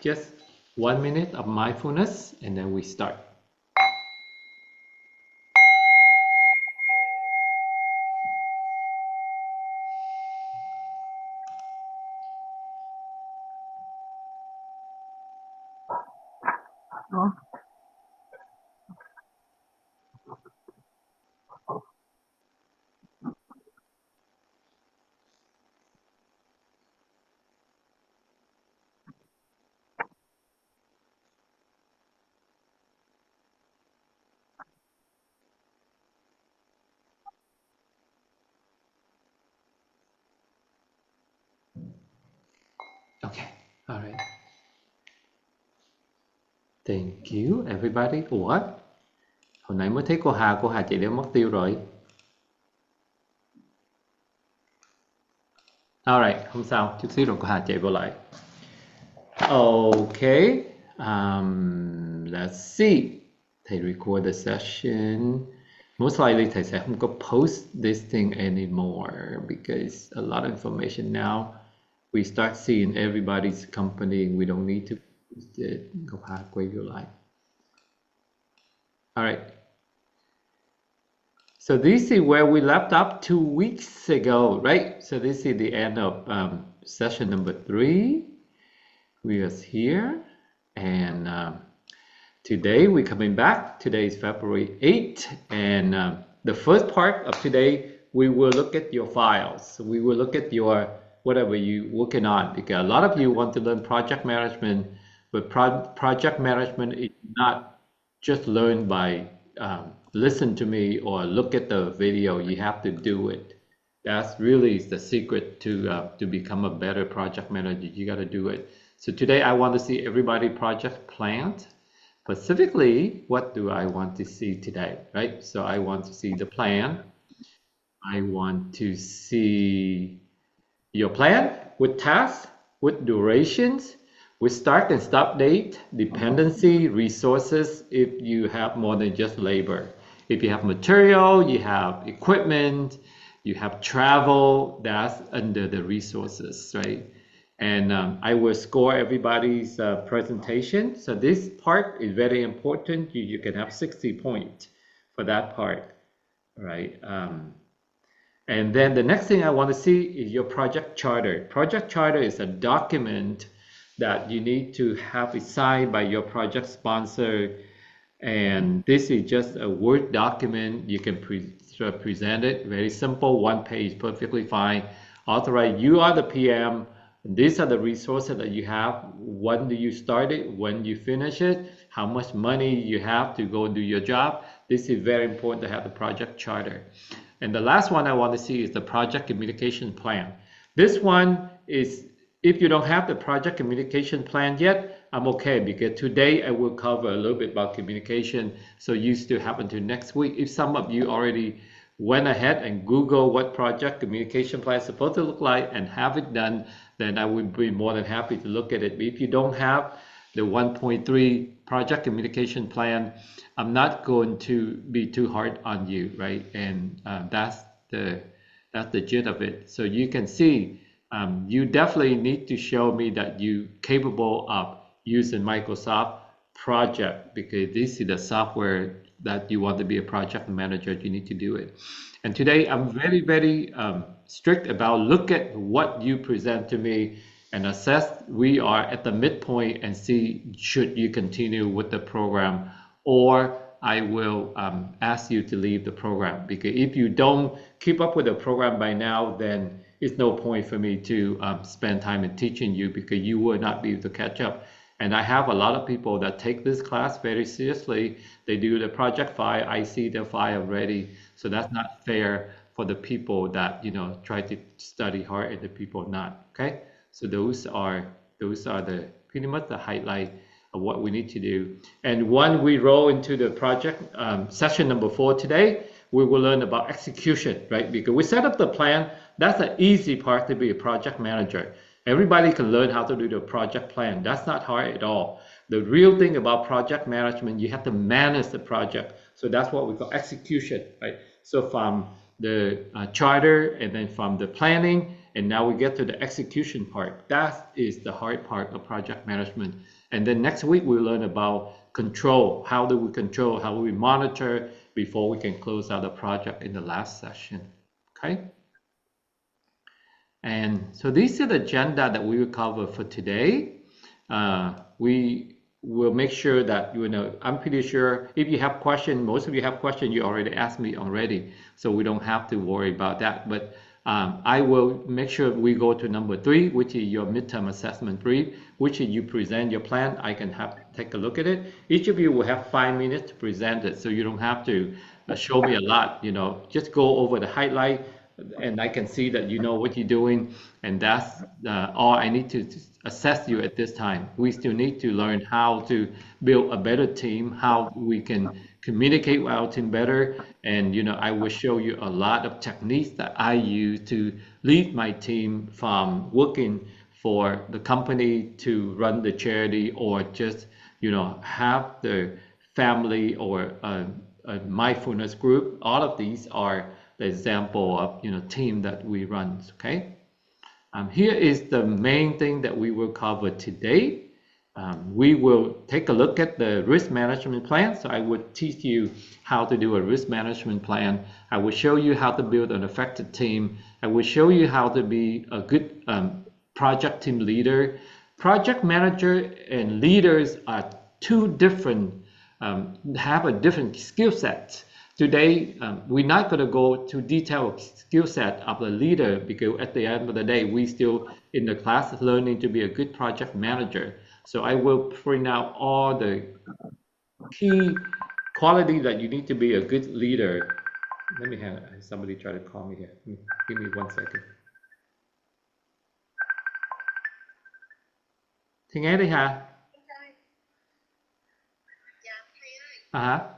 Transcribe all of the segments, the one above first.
just 1 minute of mindfulness, and then we start. Okay, all right. Thank you, everybody. Ủa, hồi nãy mới thấy cô Hà chạy đi mất tiêu rồi. Alright, không sao, chút xíu rồi cô Hà chạy vô lại. Okay, let's see. Thầy record the session. Most likely thầy sẽ không có post this thing anymore because a lot of information now. We start seeing everybody's company. We don't need to post it. Cô Hà quay vô lại. Alright. So this is where we left up 2 weeks ago, right? So this is the end of session number 3. We are here, and today we're coming back. Today is February 8th, and the first part of today, we will look at your files. We will look at your whatever you're working on, because a lot of you want to learn project management, but project management is not just learned by listen to me or look at the video. You have to do it. That's really the secret to become a better project manager. You got to do it. So today I want to see everybody project plan. Specifically, what do I want to see today, right? So I want to see the plan. I want to see your plan with tasks, with durations, with start and stop date, dependency, resources, if you have more than just labor. If you have material, you have equipment, you have travel, that's under the resources, right? And I will score everybody's presentation. So this part is very important. You can have 60 points for that part, right? And then the next thing I want to see is your project charter. Project charter is a document that you need to have it signed by your project sponsor. And this is just a Word document. You can present it, very simple, 1 page, perfectly fine. Authorize, you are the PM. These are the resources that you have. When do you start it? When you finish it? How much money you have to go do your job? This is very important to have the project charter. And the last one I want to see is the project communication plan. This one is, if you don't have the project communication plan yet, I'm okay, because today I will cover a little bit about communication. So you still have until next week. If some of you already went ahead and Google what project communication plan is supposed to look like and have it done, then I would be more than happy to look at it. But if you don't have the 1.3 project communication plan, I'm not going to be too hard on you, right? And that's the gist of it. So you can see, you definitely need to show me that you're capable of using Microsoft Project, because this is the software that you want to be a project manager. You need to do it. And today I'm very, very strict about look at what you present to me and assess we are at the midpoint and see should you continue with the program, or I will ask you to leave the program, because if you don't keep up with the program by now, then it's no point for me to spend time in teaching you, because you will not be able to catch up. And I have a lot of people that take this class very seriously. They do the project file. I see the file already. So that's not fair for the people that, you know, try to study hard and the people not. Okay. So those are the pretty much the highlight of what we need to do. And when we roll into the project session number 4 today, we will learn about execution, right? Because we set up the plan. That's the easy part to be a project manager. Everybody can learn how to do the project plan. That's not hard at all. The real thing about project management, you have to manage the project. So that's what we call execution, right? So from the charter, and then from the planning, And now we get to the execution part. That is the hard part of project management. And then next week we'll learn about control. How do we control? How do we monitor before we can close out the project in the last session? Okay. And so this is the agenda that we will cover for today. We will make sure that, I'm pretty sure if you have questions, most of you have questions, you already asked me already, so we don't have to worry about that. But I will make sure we go to number 3, which is your midterm assessment brief, which is you present your plan. I can take a look at it. Each of you will have 5 minutes to present it, so you don't have to show me a lot, just go over the highlight, and I can see that you know what you're doing, and that's all I need to assess you at this time. We still need to learn how to build a better team, how we can communicate with our team better, and I will show you a lot of techniques that I use to lead my team from working for the company to run the charity, or just have the family or a mindfulness group. All of these are the example of team that we run. Okay, here is the main thing that we will cover today. We will take a look at the risk management plan. So I would teach you how to do a risk management plan. I will show you how to build an effective team. I will show you how to be a good project team leader. Project manager and leaders are two different, have a different skill set. Today, we're not going to go to detailed skill set of the leader, because at the end of the day, we still in the class learning to be a good project manager. So I will print out all the key quality that you need to be a good leader. Let me have somebody try to call me here. Give me 1 second. Thì nghe đi hả? Hả?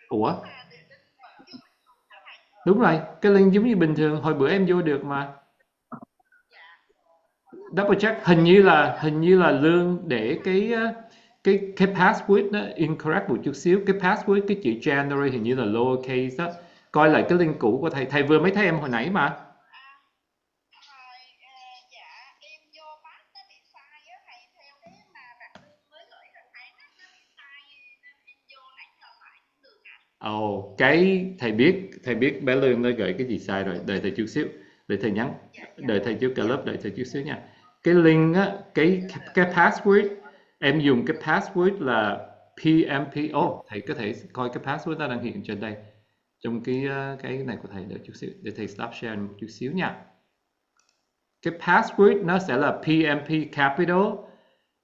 Ủa? Đúng rồi, cái link giống như bình thường, hồi bữa em vô được mà. Double check, hình như là Lương để cái password nó incorrect một chút xíu, cái password cái chữ January hình như là lowercase đó. Coi lại cái link cũ của thầy vừa mới thấy em hồi nãy mà. Ồ, cái thầy biết bé Lương nó gửi cái gì sai rồi, đợi thầy chút xíu, để thầy nhắn, đợi thầy trước cả lớp, đợi thầy chút xíu nha. Cái link á, cái password, em dùng cái password là PMP. Thầy có thể coi cái password nó đang hiện trên đây, trong cái này của thầy, đợi chút xíu, để thầy stop share một chút xíu nha. Cái password nó sẽ là PMP capital,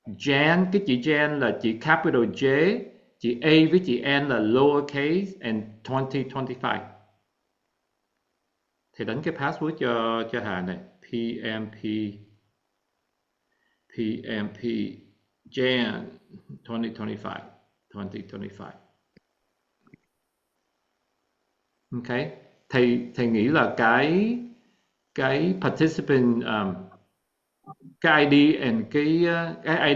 Jan, cái chữ Jan là chữ capital J, chữ A với chữ N là lowercase, and 2025. Thầy đánh cái password cho Hà này, PMP Jan 2025. Ok, thầy nghĩ là cái participant cái ID and cái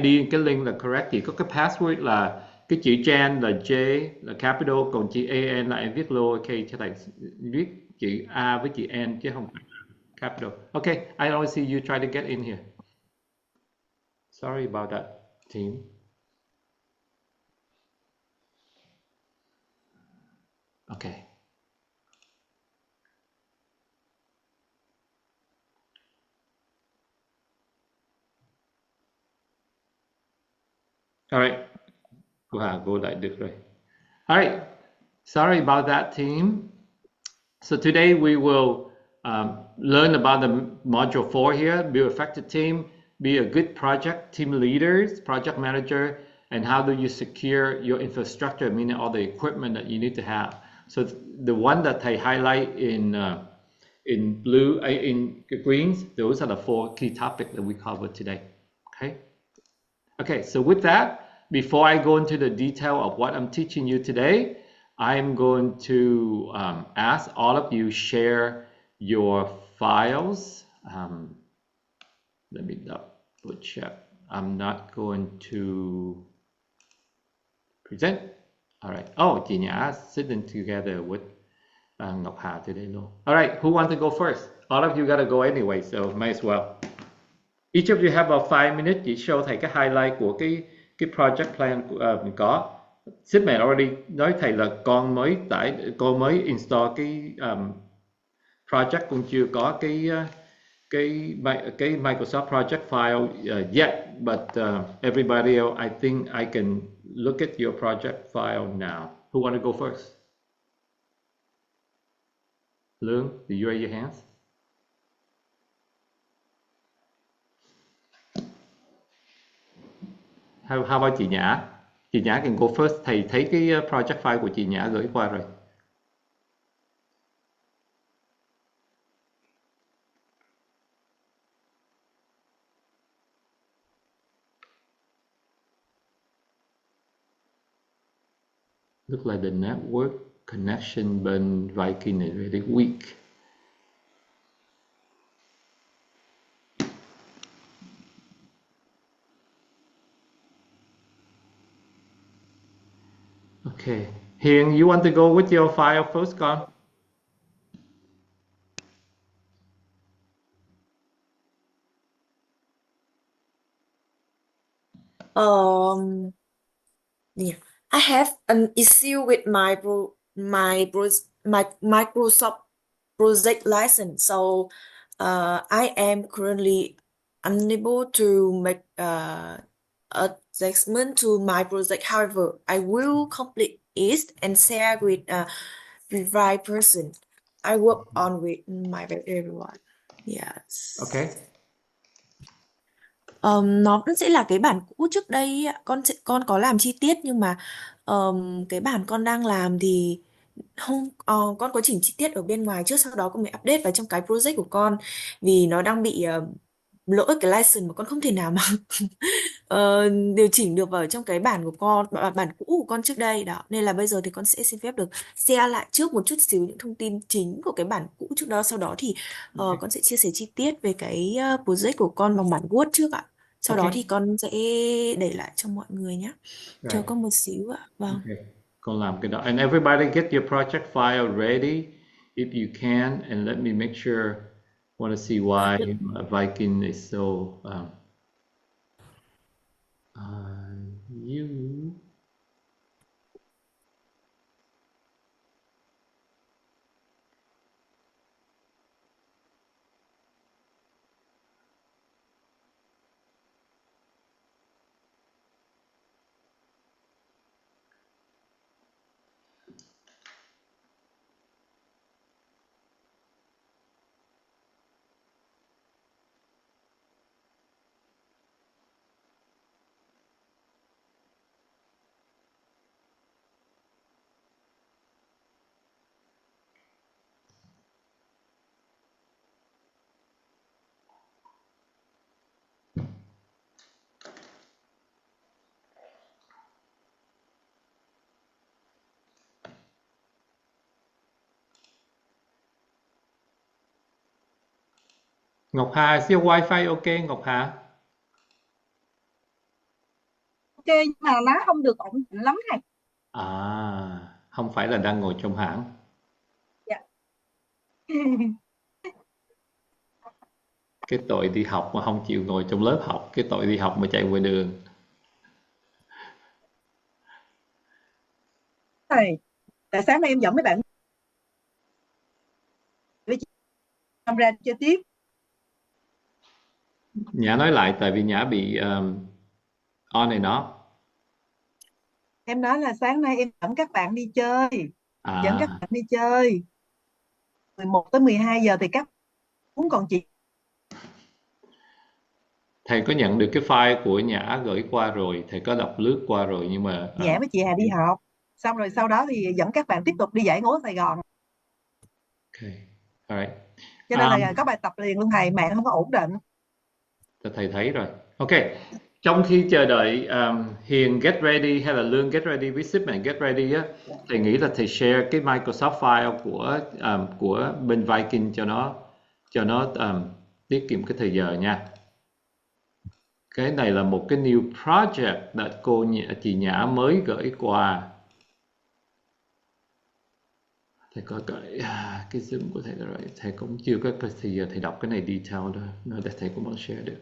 ID cái link là correct, chỉ có cái password là cái chữ Jan là J là capital, còn chữ AN là em viết lowercase cho thầy, viết chữ A với chữ N chứ không phải capital. Okay, I don't see you try to get in here. Sorry about that, team. Okay. All right. Go lại được rồi. All right. Sorry about that, team. So today we will learn about the module 4 here, build effective team, be a good project team leaders, project manager, and how do you secure your infrastructure, meaning all the equipment that you need to have. So the one that I highlight in blue, in greens, those are the 4 key topics that we covered today. Okay, so with that, before I go into the detail of what I'm teaching you today, I'm going to ask all of you share your files. Let me double check. I'm not going to present. All right. Oh, chị Nhã sitting together with Ngọc Hà today, no. All right, who wants to go first? All of you gotta go anyway, so might as well. Each of you have about 5 minutes. Chỉ show thầy cái highlight của cái project plan mình có. Shipment already nói thầy là con mới install cái project, cũng chưa có cái Microsoft project file yet, but everybody else, I think I can look at your project file now. Who want to go first? Lương, do you raise your hands? How about chị Nhã? Chị Nhã can go first. Thầy thấy cái project file của chị Nhã gửi qua rồi. Look like the network connection bên Viking is really weak. Okay. Hiền, you want to go with your file first, con? Yeah. I have an issue with my Microsoft project license, so I am currently unable to make adjustment to my project. However, I will complete it and share with right person. I work on with my everyone. Yes. Okay. Nó cũng sẽ là cái bản cũ trước đây ạ. Con có làm chi tiết nhưng mà cái bản con đang làm thì không con có chỉnh chi tiết ở bên ngoài trước, sau đó con mới update vào trong cái project của con, vì nó đang bị lỗi cái license mà con không thể nào mà điều chỉnh được vào trong cái bản của con, bản cũ của con trước đây đó, nên là bây giờ thì con sẽ xin phép được share lại trước một chút xíu những thông tin chính của cái bản cũ trước đó, sau đó thì con sẽ chia sẻ chi tiết về cái project của con bằng bản Word trước ạ, sau đó Okay. thì con sẽ để lại cho mọi người nhé. Chờ Right. con một xíu ạ. Vâng. Okay. Con làm cái đó. And everybody get your project file ready if you can, and let me make sure. Want to see why Viking is so you. Ngọc Hà, is your Wi-Fi okay, Ngọc Hà? Ok, nhưng mà nó không được ổn định lắm thầy. Không phải là đang ngồi trong hãng. Dạ. Cái tội đi học mà không chịu ngồi trong lớp học, cái tội đi học mà chạy ngoài đường. Thầy, tại sáng nay em dẫn mấy bạn ra chơi tiếp. Nhã nói lại, tại vì Nhã bị on and off. Em nói là sáng nay em dẫn các bạn đi chơi. Dẫn các bạn đi chơi. 11 tới 12 giờ thì các muốn, còn chị. Thầy có nhận được cái file của Nhã gửi qua rồi, thầy có đọc lướt qua rồi, nhưng mà Nhã với chị Hà đi học. Xong rồi sau đó thì dẫn các bạn tiếp tục đi dãy ngố Sài Gòn. Okay. All right. Cho nên là có bài tập liền luôn thầy, mạng không có ổn định. Thầy thấy rồi. Ok. Trong khi chờ đợi Hiền get ready hay là Lương get ready với shipment get ready á, thầy nghĩ là thầy share cái Microsoft file của bên Viking cho nó tiết kiệm cái thời giờ nha. Cái này là một cái new project that chị Nhã mới gửi qua. Thầy có cái Zoom của thầy rồi, thầy cũng chưa có thì giờ thầy đọc cái này detail thôi, nên để thầy cũng muốn share được.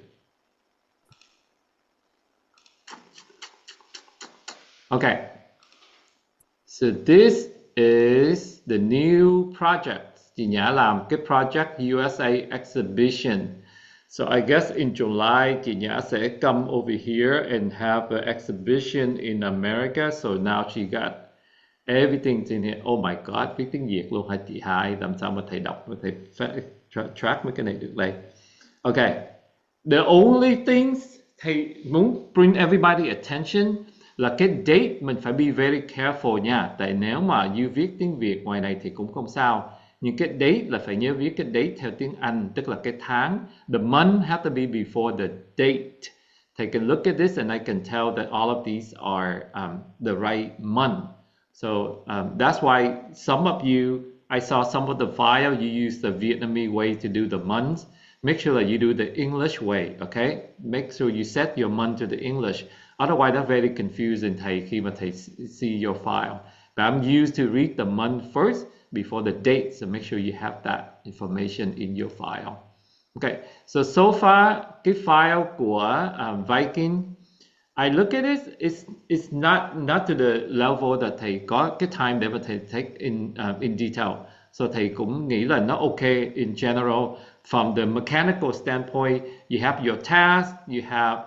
Okay, so this is the new project. Chị Nhã làm cái project USA exhibition. So I guess in July, chị Nhã sẽ come over here and have an exhibition in America. So now she got everything's in here. Oh my God, biết tiếng Việt luôn hả chị Hai? Làm sao mà thầy đọc mà thầy track mấy cái này được đây? Okay, the only things thầy muốn bring everybody attention là cái date mình phải be very careful nha. Tại nếu mà you viết tiếng Việt ngoài này thì cũng không sao. Nhưng cái date là phải nhớ viết cái date theo tiếng Anh, tức là cái tháng. The month have to be before the date. Thầy can look at this and I can tell that all of these are the right month. So that's why some of you, I saw some of the file, you use the Vietnamese way to do the months. Make sure that you do the English way, okay? Make sure you set your month to the English. Otherwise, that's very confusing thầy khi mà thầy see your file. But I'm used to read the month first before the date, so make sure you have that information in your file. Okay, so far, cái file của Viking, I look at it, it's not to the level that thầy có cái time để mà thầy take in detail. So thầy cũng nghĩ là nó okay in general. From the mechanical standpoint, you have your task, you have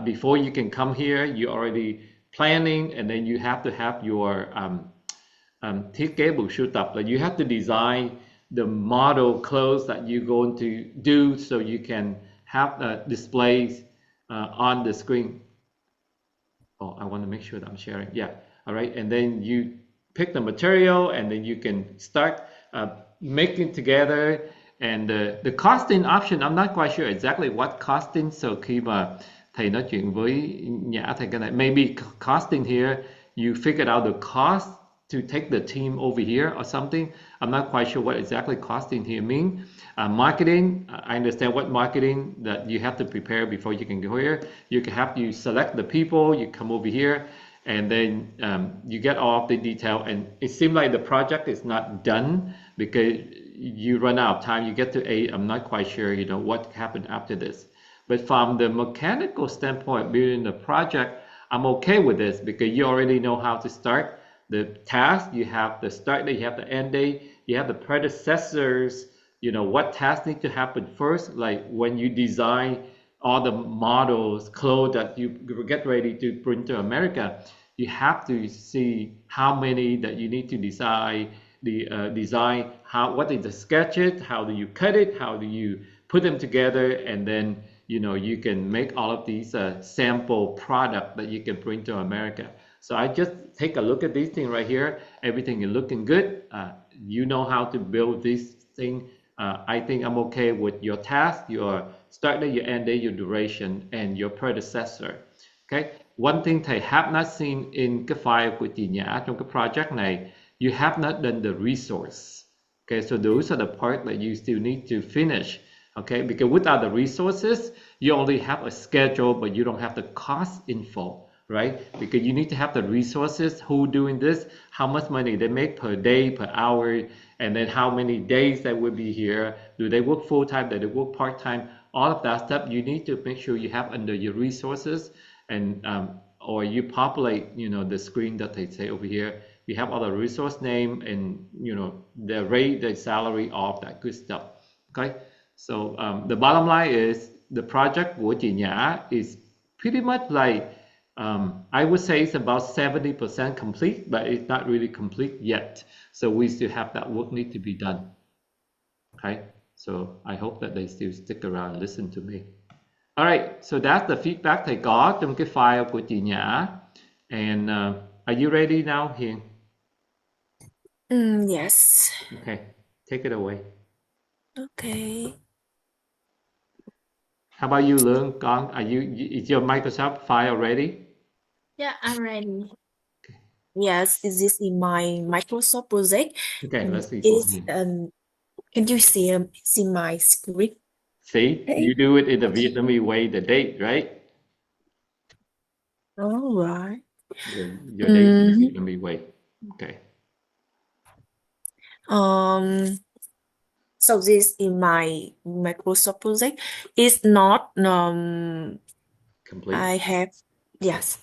before you can come here, you already planning, and then you have to have your thiết kế bộ sưu tập, like you have to design the model clothes that you're going to do so you can have displays on the screen. Oh, I want to make sure that I'm sharing. Yeah. All right. And then you pick the material and then you can start making together. And the costing option, I'm not quite sure exactly what costing. So khi mà thầy nói chuyện với Nhã, thầy cái này, maybe costing here, you figured out the cost to take the team over here or something. I'm not quite sure what exactly costing here mean. Marketing, I understand what marketing that you have to prepare before you can go here. You can have you select the people, you come over here, and then you get all of the detail. And it seems like the project is not done because you run out of time. You get to 8. I'm not quite sure, what happened after this. But from the mechanical standpoint, building the project, I'm okay with this because you already know how to start the task. You have the start date, you have the end date, you have the predecessors, what tasks need to happen first, like when you design all the models, clothes that you get ready to bring to America, you have to see how many that you need to design, what is the sketches, how do you cut it, how do you put them together, and then you can make all of these sample product that you can bring to America. So I just take a look at this thing right here. Everything is looking good. You know how to build this thing. I think I'm okay with your task, your start date, your end date, your duration, and your predecessor. Okay. One thing thầy have not seen in cái file của chị Nhã trong cái project này, you have not done the resource. Okay, so those are the parts that you still need to finish. Okay, because without the resources, you only have a schedule, but you don't have the cost info. Right? Because you need to have the resources, who doing this, how much money they make per day, per hour, and then how many days they will be here. Do they work full-time? Do they work part-time? All of that stuff you need to make sure you have under your resources, and or you populate, the screen that they say over here. You have all the resource name and, the rate, the salary, all of that good stuff. Okay? So the bottom line is the project của chị Nhã is pretty much like I would say it's about 70% complete, but it's not really complete yet. So we still have that work need to be done. Okay, so I hope that they still stick around and listen to me. All right, so that's the feedback thầy có trong cái file của chị Nhã. And are you ready now, Hiền? Yes. Okay, take it away. Okay. How about you, Lương? Is your Microsoft file ready? Yeah, I'm ready. Yes, this is in my Microsoft project. Okay, let's see. Can you see my screen? See, you do it in the Vietnamese way, the date, right? All right. Your date in the Vietnamese way. Okay. Um, so this in my Microsoft project is not Complete. I have yes.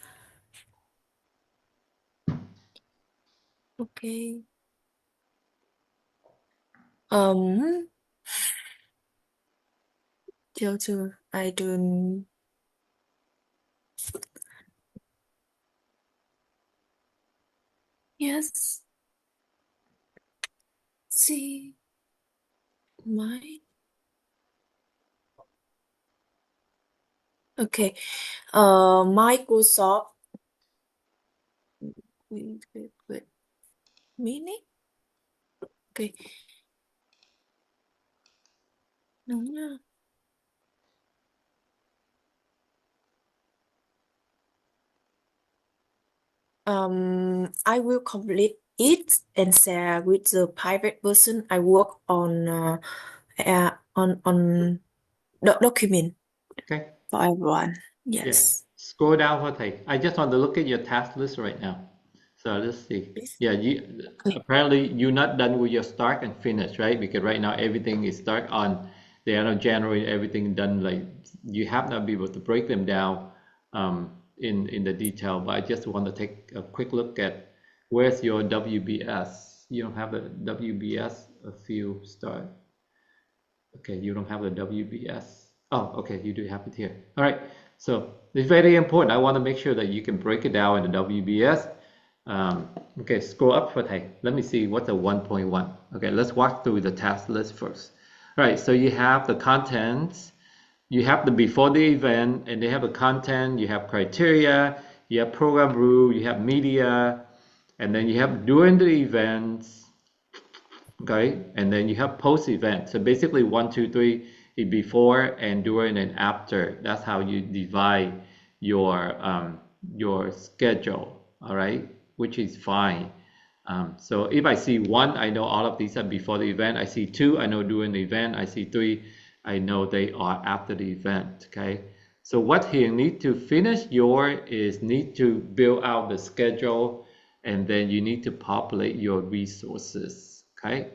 Okay. Um, Filter. I don't. Yes. See my. Okay. Microsoft. Wait. Mini. Okay. Đúng nha. I will complete it and share with the private person I work on on document Okay. for everyone. Yeah. Yes, Scroll down for thầy. I just want to look at your task list right now. So let's see. please. Yeah, Okay. apparently you're not done with your start and finish, right? Because right now everything is start on the end of January, everything done. Like you have not been able to break them down in the detail. But I just want to take a quick look at where's your WBS. You don't have the WBS field start. Okay, you don't have the WBS. Oh, okay, you do have it here. All right, so it's very important. I want to make sure that you can break it down in the WBS. Okay, scroll up for thầy. Let me see what's a 1.1. Okay, let's walk through the task list first. All right, so you have the contents, you have the before the event, and they have the content, you have criteria, you have program rule, you have media, and then you have during the events, okay, and then you have post event. So basically 1, 2, 3 is before and during and after. That's how you divide your schedule, all right, which is fine. So if I see 1, I know all of these are before the event. I see 2, I know during the event. I see 3, I know they are after the event. Okay, so what he need to finish your is need to build out the schedule, and then you need to populate your resources. Okay,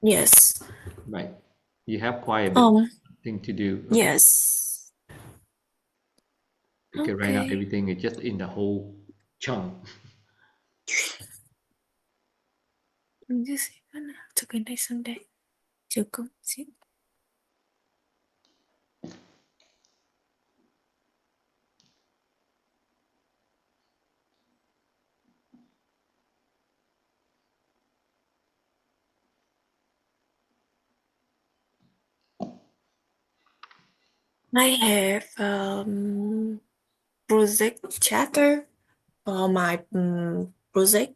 Yes. right. You have quite a bit thing to do. Okay, Yes. because right now Okay. everything is just in the whole chunk. This is today Sunday. 조금 씩. I have project chatter for my project.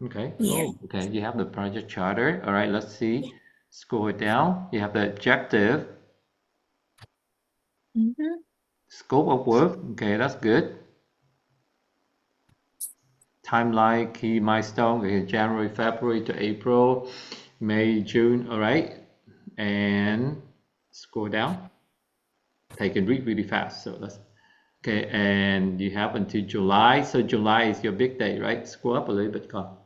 Okay. Yeah. Oh, okay. You have the project charter. All right. Let's see. Scroll it down. You have the objective, Mhm. scope of work. Okay, that's good. Timeline, key milestone. Okay, January, February to April, May, June. All right. And scroll down. I can read really fast. So let's. Okay, and you have until July. So July is your big day, right? Scroll up a little bit, Carl.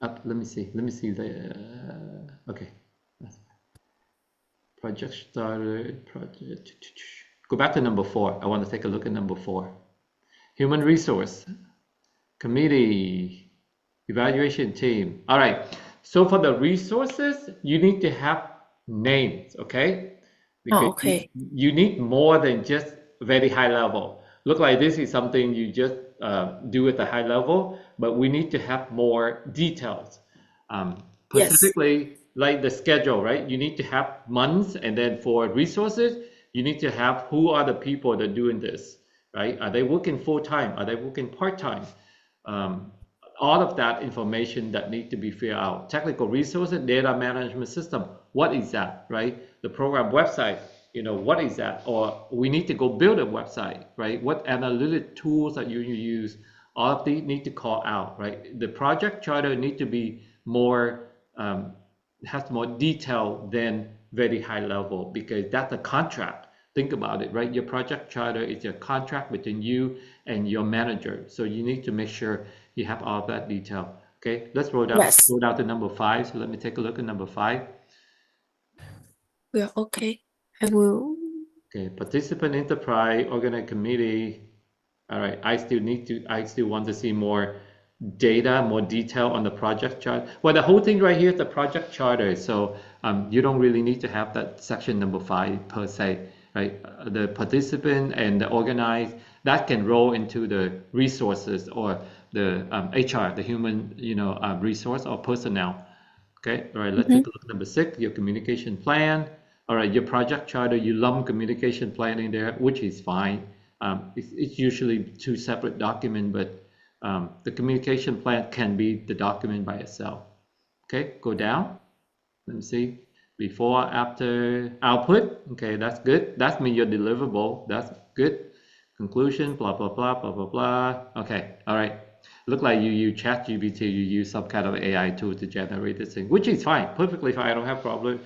Up. Let me see. Let me see the. Okay. Project started, project. Go back to number 4. I want to take a look at number 4. Human resource, committee, evaluation team. All right. So for the resources, you need to have names, okay? Oh, Because okay. you need more than just very high level. Look like this is something you just do at the high level, but we need to have more details. Yes. Specifically, like the schedule, right? You need to have months, and then for resources, you need to have who are the people that are doing this, right? Are they working full time? Are they working part time? Um, all of that information that need to be filled out. Technical resources, data management system. What is that, right? The program website, what is that? Or we need to go build a website, right? What analytic tools that you use? All of these need to call out, right? The project charter need to be more, has more detail than very high level, because that's a contract. Think about it, right? Your project charter is a contract between you and your manager. So you need to make sure you have all of that detail. Okay, let's roll Yes. down to number 5. So let me take a look at number 5. Yeah, okay. I will. Okay, participant enterprise, organized committee. All right, I still want to see more data, more detail on the project chart. Well, the whole thing right here is the project charter. So you don't really need to have that section number 5 per se, right? The participant and the organized, that can roll into the resources or the HR, the human, resource or personnel. Okay, all right, let's take a look at number 6, your communication plan. All right, your project charter, you lump communication plan in there, which is fine. It's usually 2 separate documents, but the communication plan can be the document by itself. Okay, go down. Let me see. Before, after, output. Okay, that's good. That means your deliverable. That's good. Conclusion, blah, blah, blah, blah, blah, blah. Okay, all right. Look like you use ChatGPT, you use some kind of AI tool to generate this thing, which is fine, perfectly fine. I don't have problem.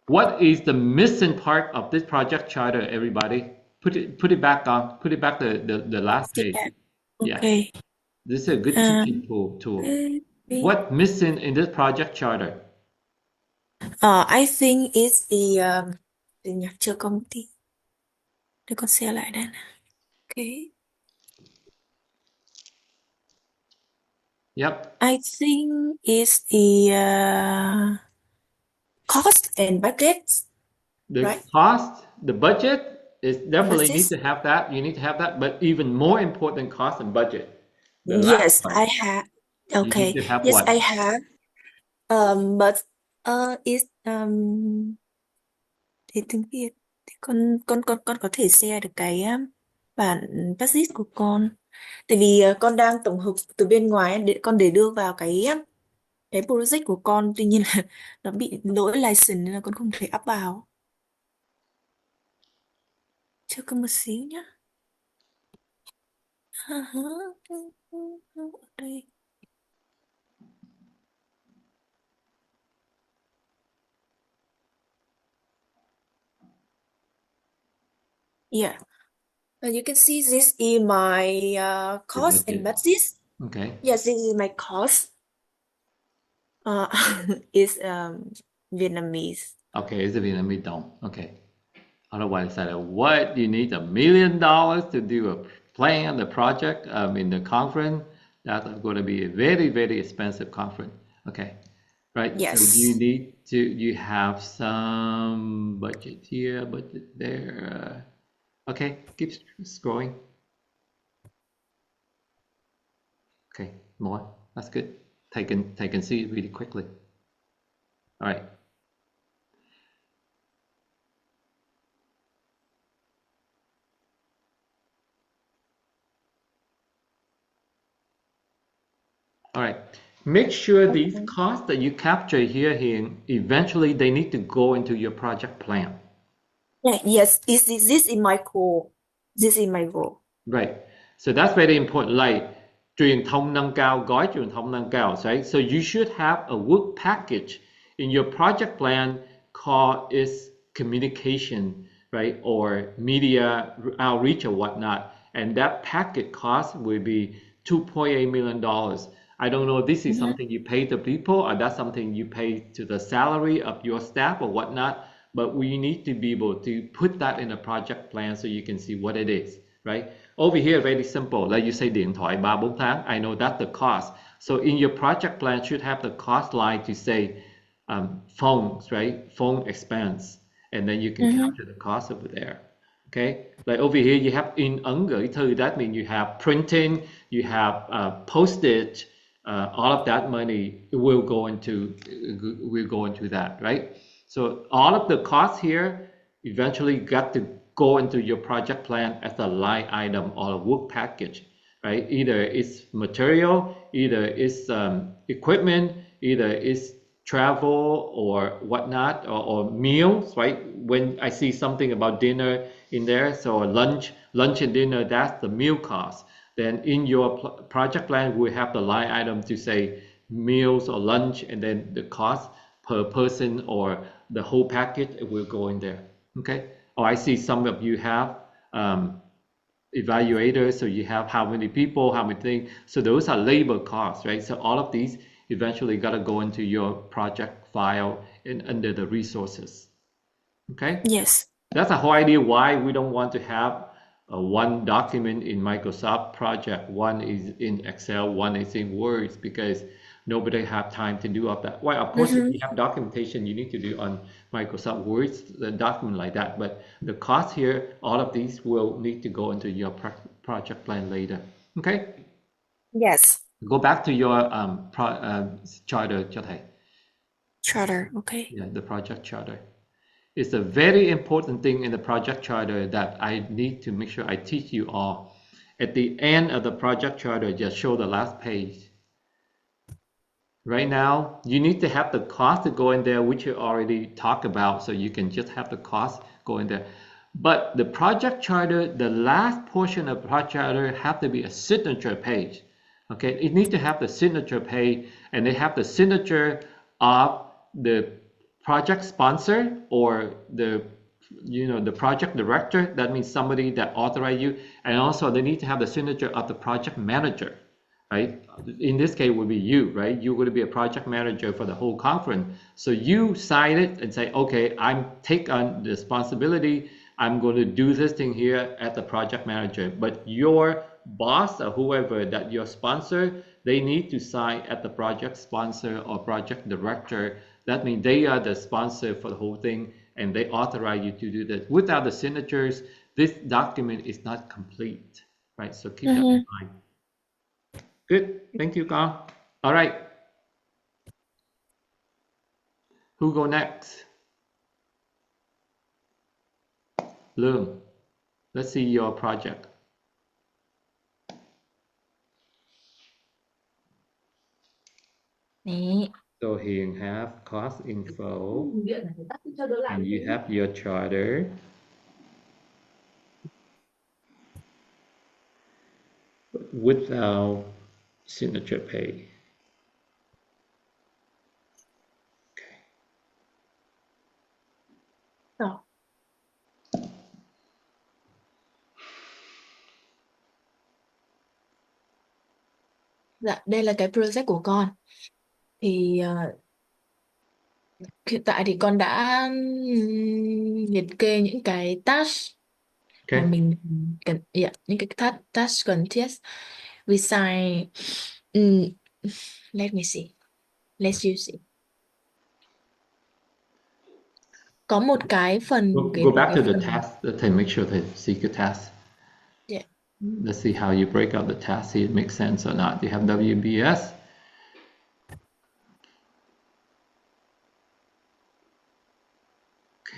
What is the missing part of this project charter, everybody? Put it back on. Put it back the last See page. that. Yeah, Okay. this is a good teaching tool. What missing in this project charter? I think it's the gì nhỉ? Chưa công ty. Để con share lại đây nè. Okay. Yep. I think it's the cost and budget, The right? cost, the budget is definitely need Budget. to have that. You need to have that, but even more important, cost and budget. The last Yes, part, I have. you need Okay. to have Yes, what? I have. But it's để tiếng Việt thì con có thể share được cái bản budget của con. Tại vì con đang tổng hợp từ bên ngoài ấy, để con để đưa vào cái project của con, tuy nhiên là nó bị lỗi license nên là con không thể up vào. Chờ con một xíu nhá. Ở đây. Yeah. You can see this in my The cost and budget. budget. Okay. Yes, this is my cost. Is Vietnamese. Okay, it's a Vietnamese dong. Okay. Otherwise, I said, what? You need $1 million to do a plan, the project in the conference? That's going to be a very, very expensive conference. Okay. Right. So you Yes. need to, you have some budget here, budget there. Okay, keep scrolling. Okay, more. That's good. Take and see it really quickly. All right. All right. Make sure these costs that you capture here, eventually they need to go into your project plan. Yeah, yes, this is my goal. This is my goal. Right. So that's very important. Like truyền thông nâng cao, gói truyền thông nâng cao, right? So you should have a work package in your project plan called is communication, right? Or media outreach or whatnot. And that package cost will be $2.8 million. I don't know if this is something you pay to people or that's something you pay to the salary of your staff or whatnot. But we need to be able to put that in a project plan so you can see what it is, right? Over here, very simple. Like you say, điện thoại 3-4 tháng. I know that's the cost. So in your project plan should have the cost line to say phones, right? Phone expense. And then you can capture the cost over there. Okay, like over here you have in ấn gửi thư. That means you have printing, you have postage. All of that money will go into that, right? So all of the costs here eventually got to go into your project plan as a line item or a work package, right? Either it's material, either it's equipment, either it's travel or whatnot, or meals, right? When I see something about dinner in there, so lunch and dinner, that's the meal cost. Then in your project plan, we have the line item to say meals or lunch, and then the cost per person or the whole package will go in there. Okay. Oh, I see some of you have evaluators, so you have how many people, how many things. So those are labor costs, right? So all of these eventually got to go into your project file under the resources. Okay? Yes. That's the whole idea why we don't want to have one document in Microsoft project, one is in Excel, one is in Words, because nobody have time to do all that. Well, of course, if you have documentation, you need to do on Microsoft Words, the document like that. But the cost here, all of these will need to go into your project plan later. Okay? Yes. Go back to your charter cho thầy. Charter. Okay. Yeah, the project charter. It's a very important thing in the project charter that I need to make sure I teach you all. At the end of the project charter, just show the last page. Right now, you need to have the cost to go in there, which you already talked about, so you can just have the cost go in there. But the project charter, the last portion of the project charter have to be a signature page. Okay, it needs to have the signature page, and they have the signature of the project sponsor or the project director. That means somebody that authorized you, and also they need to have the signature of the project manager, right? In this case, would be you, right? You're going to be a project manager for the whole conference, so you sign it and say, okay, I'm take on the responsibility. I'm going to do this thing here as the project manager, but your boss or whoever that your sponsor, they need to sign at the project sponsor or project director. That means they are the sponsor for the whole thing, and they authorize you to do that. Without the signatures, this document is not complete, right? So keep that in mind. Good, thank you, Con. All right, who go next? Lương, let's see your project. Nè. So here you have cost info, and you have your charter. Without signature page. Okay. Rồi. Dạ, đây là cái project của con. Thì hiện tại thì con đã liệt kê những cái task mà Okay. mình cần, những cái task cần thiết. We sign. Let me see. Let's use it. Có một cái phần Go back to the phần task. Thầy make sure thầy see the task. Yeah. Let's see how you break out the task. See if it makes sense or not. You have WBS.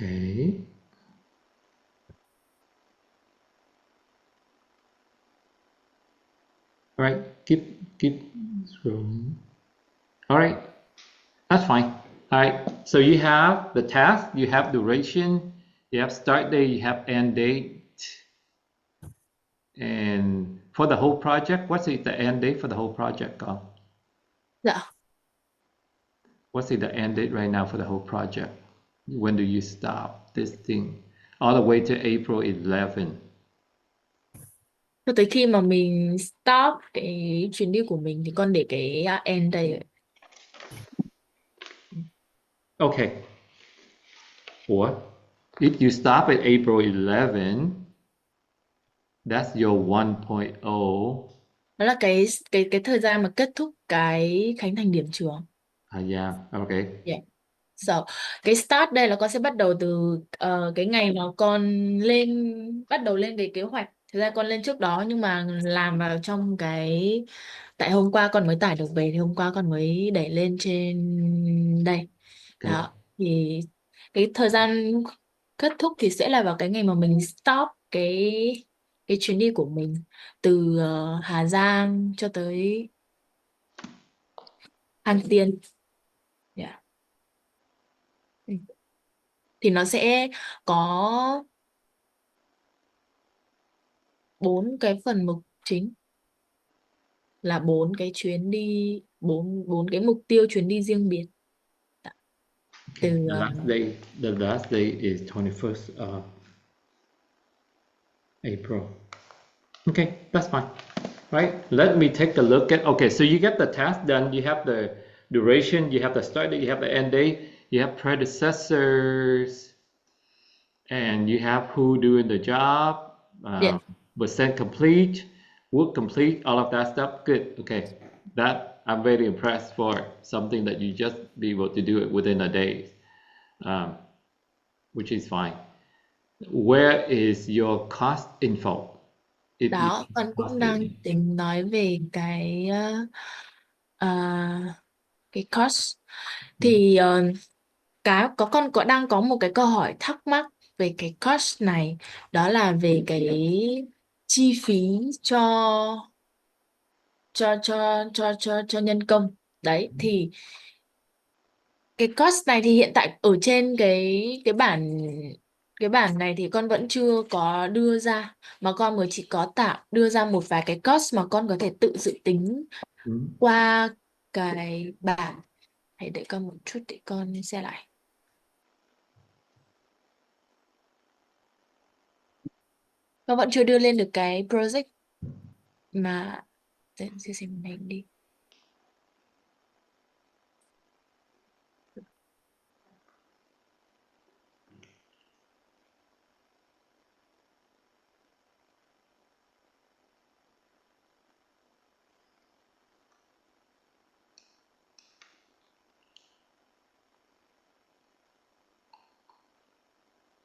Okay. All right. Keep scrolling. All right. That's fine. All right. So you have the task. You have duration. You have start date. You have end date. And for the whole project, what's the end date for the whole project, Carl? Dạ. What's the end date right now for the whole project? When do you stop this thing? All the way to April 11. Cho tới khi mà mình stop cái chuyến đi của mình thì con để cái end đây. Okay. Or if you stop at April 11, that's your 1.0. Đó là cái thời gian mà kết thúc cái khánh thành điểm trường. Yeah, okay. Yeah. So, cái start đây là con sẽ bắt đầu từ cái ngày mà con bắt đầu lên cái kế hoạch. Thực ra con lên trước đó nhưng mà làm vào trong tại hôm qua con mới tải được về thì hôm qua con mới đẩy lên trên đây. Okay. Đó. Thì cái thời gian kết thúc thì sẽ là vào cái ngày mà mình stop cái chuyến đi của mình từ Hà Giang cho tới Hang Tiên. Yeah. Thì nó sẽ có 4 cái phần mục chính, là 4 cái chuyến đi, bốn cái mục tiêu chuyến đi riêng biệt. Okay. Từ The last day is 21st of April. Okay, that's fine. Right? Let me take a look at, okay, so you get the task done, you have the duration, you have the start date, you have the end date, you have predecessors, and you have who doing the job, Yes. percent complete, work complete, all of that stuff. Good. Okay. That I'm very impressed for something that you just be able to do it within a day, um, which is fine. Where is your cost info? It is Đó, con cũng posted. đang tính nói về ờ, cái cost. Thì con đang có một cái câu hỏi thắc mắc về cái cost này, đó là về cái chi phí cho nhân công. Đấy thì cái cost này thì hiện tại ở trên cái bản này thì con vẫn chưa có đưa ra, mà con mới chỉ có đưa ra một vài cái cost mà con có thể tự dự tính Ừ. qua cái bản. Hãy đợi con một chút để con xem lại. Con vẫn chưa đưa lên được cái project mà để xem này đi.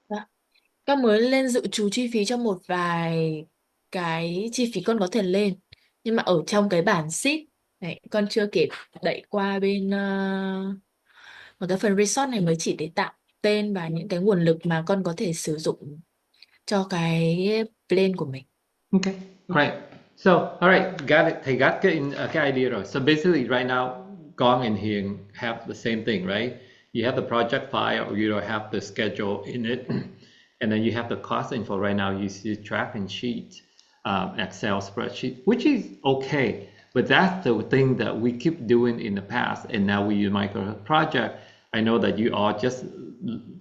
Đó. Con mới lên dự trù chi phí cho một vài cái chi phí con có thể lên, nhưng mà ở trong cái bản sheet này con chưa kịp đẩy qua bên một cái phần resort này, mới chỉ để tạo tên và những cái nguồn lực mà con có thể sử dụng cho cái plan của mình. Okay. All right. So, all right, got it. Thầy got cái idea rồi. So basically, right now, Gong and Hiền have the same thing, right? You have the project file, or you don't have the schedule in it, and then you have the cost info. Right now, you see tracking sheet, Excel spreadsheet, which is okay, but that's the thing that we keep doing in the past, and now we use Microsoft Project. I know that you all just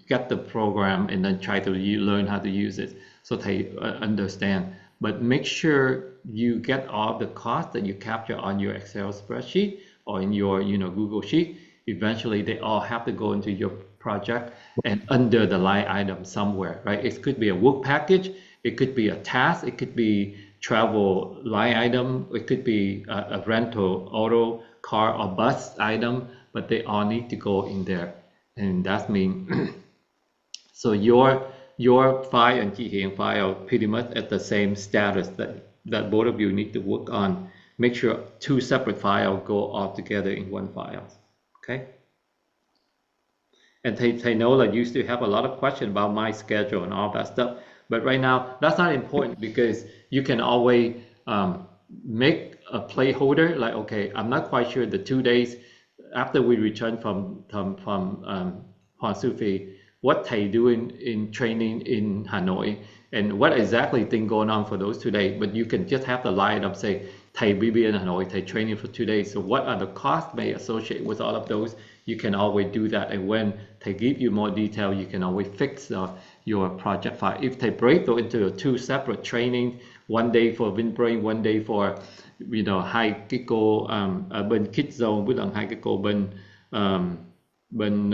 get the program and then try to learn how to use it, so they understand. But make sure you get all the costs that you capture on your Excel spreadsheet or in your Google Sheet. Eventually, they all have to go into your project and under the line item somewhere, right? It could be a work package, it could be a task, it could be travel line item, it could be a rental auto car or bus item, but they all need to go in there, and that means so your file and chị Hiền file pretty much at the same status that both of you need to work on. Make sure two separate files go all together in one file. Okay. And they know that you still have a lot of questions about my schedule and all that stuff. But right now, that's not important because you can always make a placeholder. Like, okay, I'm not quite sure the 2 days after we return from Hoàng Sư Phi, what thầy doing in training in Hanoi, and what exactly thing going on for those 2 days. But you can just have the line up say, thầy BB in Hanoi, thầy training for 2 days. So what are the costs may associate with all of those? You can always do that, and when they give you more detail, you can always fix your project file. If they break those into two separate training, one day for Vinbrain, one day for hai cái cô ở bên Kids Zone với hai cái cô bên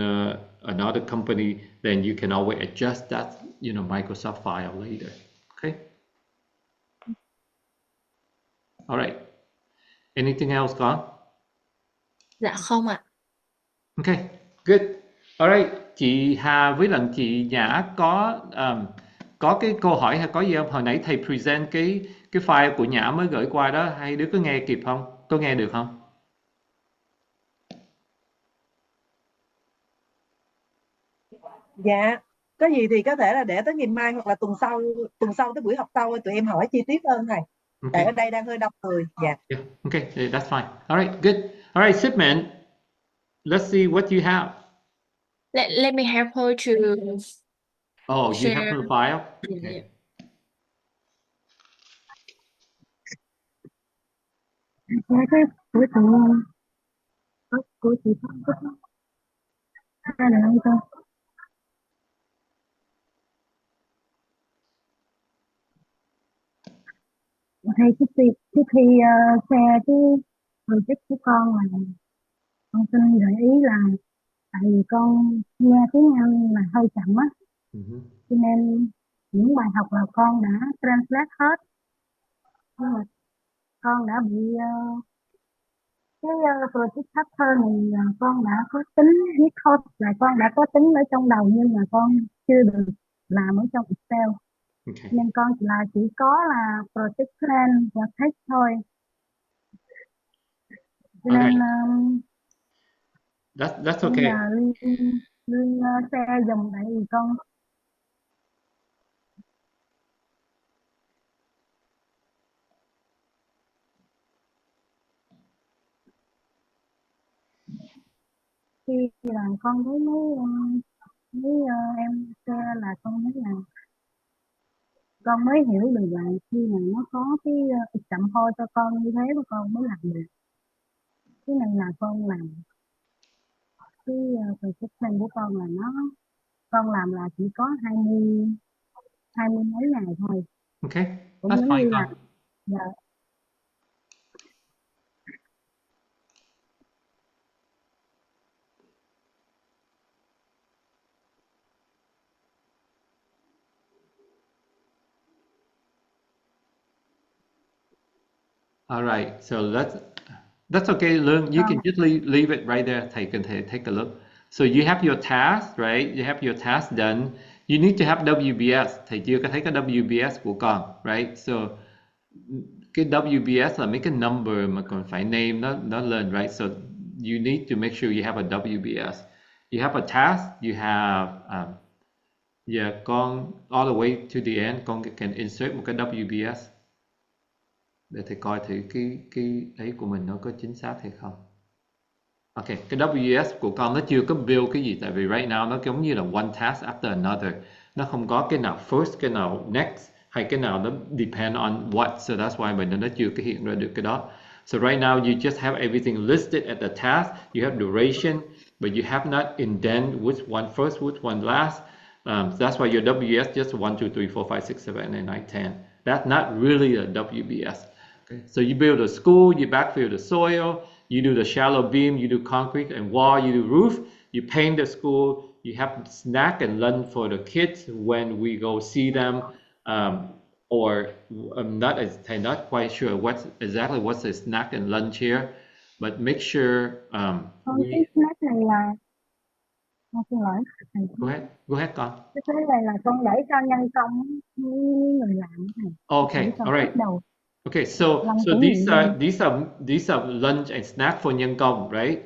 another company, then you can always adjust that Microsoft file later. Okay. All right. Anything else, Con? Dạ không ạ. Okay, good. Alright, chị Hà với lần chị Nhã có cái câu hỏi hay có gì không? Hồi nãy thầy present cái file của Nhã mới gửi qua đó, hai đứa có nghe kịp không? Có nghe được không? Dạ, có gì thì có thể là để tới ngày mai hoặc là tuần sau tới buổi học sau tụi em hỏi chi tiết hơn thầy. Tại ở đây đang hơi đông người. Dạ. Yeah, okay, that's fine. Alright, good. Alright, Shipment, let's see what you have. Let me help her to Oh, you share. have her file? Yeah, Okay. yeah. Cuối tuần cô chị hai là hay không? Hay trước khi share cái project của con là con xin gợi ý là tại vì con nghe tiếng Anh là hơi chậm á, cho nên những bài học là con đã translate hết, nhưng mà con đã bị cái project chapter này con đã có tính viết code là con đã có tính ở trong đầu nhưng mà con chưa được làm ở trong Excel, nên con chỉ có là project plan và text thôi, cho nên That's bây okay. giờ Linh share dùm tại vì con khi là con thấy mấy em share là con thấy là con mới hiểu được là khi mà nó có cái chậm hôi cho con như thế mà con mới làm được. Cái này là con làm cái project của con là con làm là chỉ có 20 mấy ngày thôi. Okay, Cũng that's giống fine như là con. dạ, All right, so that's okay, Lương. You can just leave it right there. Thầy can take a look. So you have your task, right? You have your task done. You need to have WBS. Thầy chưa có thấy cái WBS của con, right? So cái WBS là mấy cái number mà còn phải name nó lên, right? So you need to make sure you have a WBS. You have a task. You have con all the way to the end. Con can insert một cái WBS để thầy coi thử cái ấy của mình nó có chính xác hay không. Ok, cái WS của con nó chưa có build cái gì, tại vì right now nó giống như là one task after another, nó không có cái nào first, cái nào next, hay cái nào nó depend on what, so that's why mình nó chưa có hiện ra được cái đó. So right now you just have everything listed at the task, you have duration, but you have not indent which one first, which one last. That's why your WS just 1, 2, 3, 4, 5, 6, 7, 8, 9, 10. That's not really a WBS. Okay. So you build a school, you backfill the soil, you do the shallow beam, you do concrete and wall, you do roof, you paint the school, you have snack and lunch for the kids when we go see them, or I'm not quite sure what's the snack and lunch here, but make sure cái snack này là con xin lỗi thầy. Go ahead con. Cái này là con để cho nhân công với người làm này. Okay, all right. Đầu. Okay, so these are lunch and snack for nhân công, right?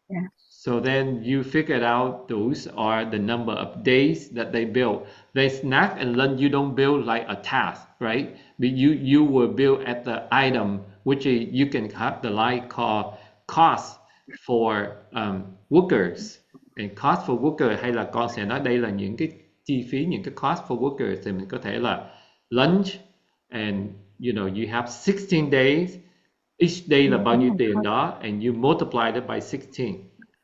Yeah. So then you figured out those are the number of days that they build. They snack and lunch you don't build like a task, right? But you will build at the item, which you can have the line called cost for workers. And cost for worker hay là con sẽ nói đây là những cái chi phí, những cái cost for workers thì mình có thể là lunch, and you have 16 days, each day là bao nhiêu tiền đó, and you multiply it by 16.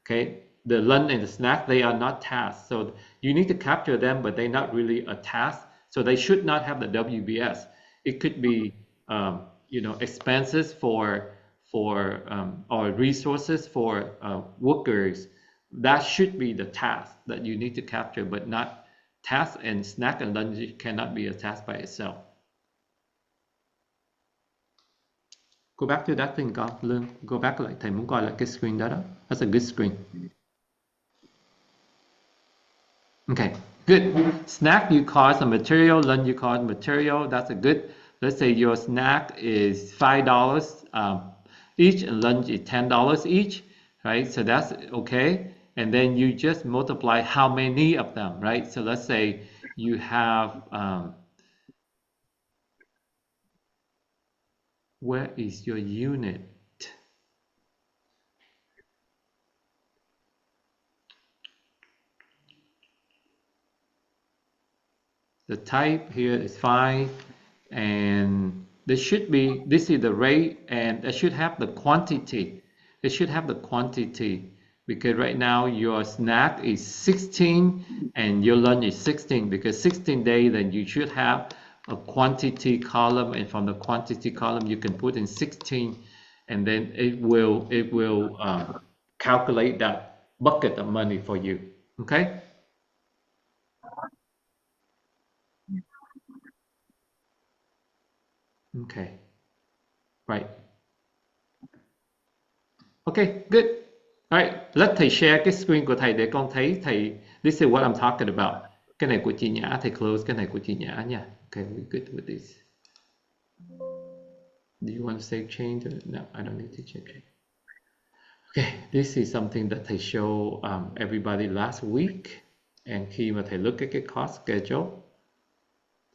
Okay, the lunch and the snack, they are not tasks, so you need to capture them, but they're not really a task, so they should not have the WBS. It could be expenses for or resources for workers. That should be the task that you need to capture, but not task and snack and lunch cannot be a task by itself. Go back to that thing, Lương. Go back lại, thầy muốn coi lại cái screen đó. That's a good screen. Okay, good. Snack you cost a material, lunch you cost material. That's a good. Let's say your snack is $5 each, and lunch is $10 each, right? So that's okay. And then you just multiply how many of them, right? So let's say you have where is your unit? The type here is 5, and this is the rate, and it should have the quantity. It should have the quantity, because right now your snack is 16 and your lunch is 16, because 16 days, then you should have a quantity column, and from the quantity column you can put in 16, and then it will calculate that bucket of money for you. Okay. Okay. Right. Okay, good. All right, let thầy share cái screen của thầy để con thấy thầy. This is what I'm talking about. Cái này của chị Nhã, thầy close cái này của chị Nhã nha. Okay, we're good with this. Do you want to save change? No, I don't need to change. Okay, this is something that thầy show everybody last week. And khi mà thầy look at cái cost schedule.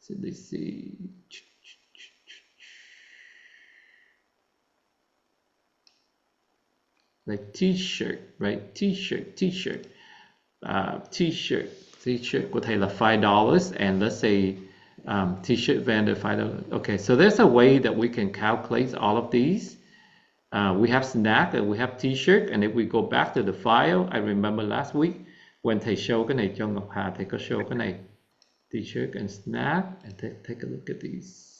So let's see. Like t-shirt, right? T-shirt của thầy là $5, and let's say t-shirt vendor $5. Okay, so there's a way that we can calculate all of these. We have snack and we have t-shirt, and if we go back to the file, I remember last week when thầy show cái này cho Ngọc Hà, thầy có show cái này t-shirt and snack, and take a look at these.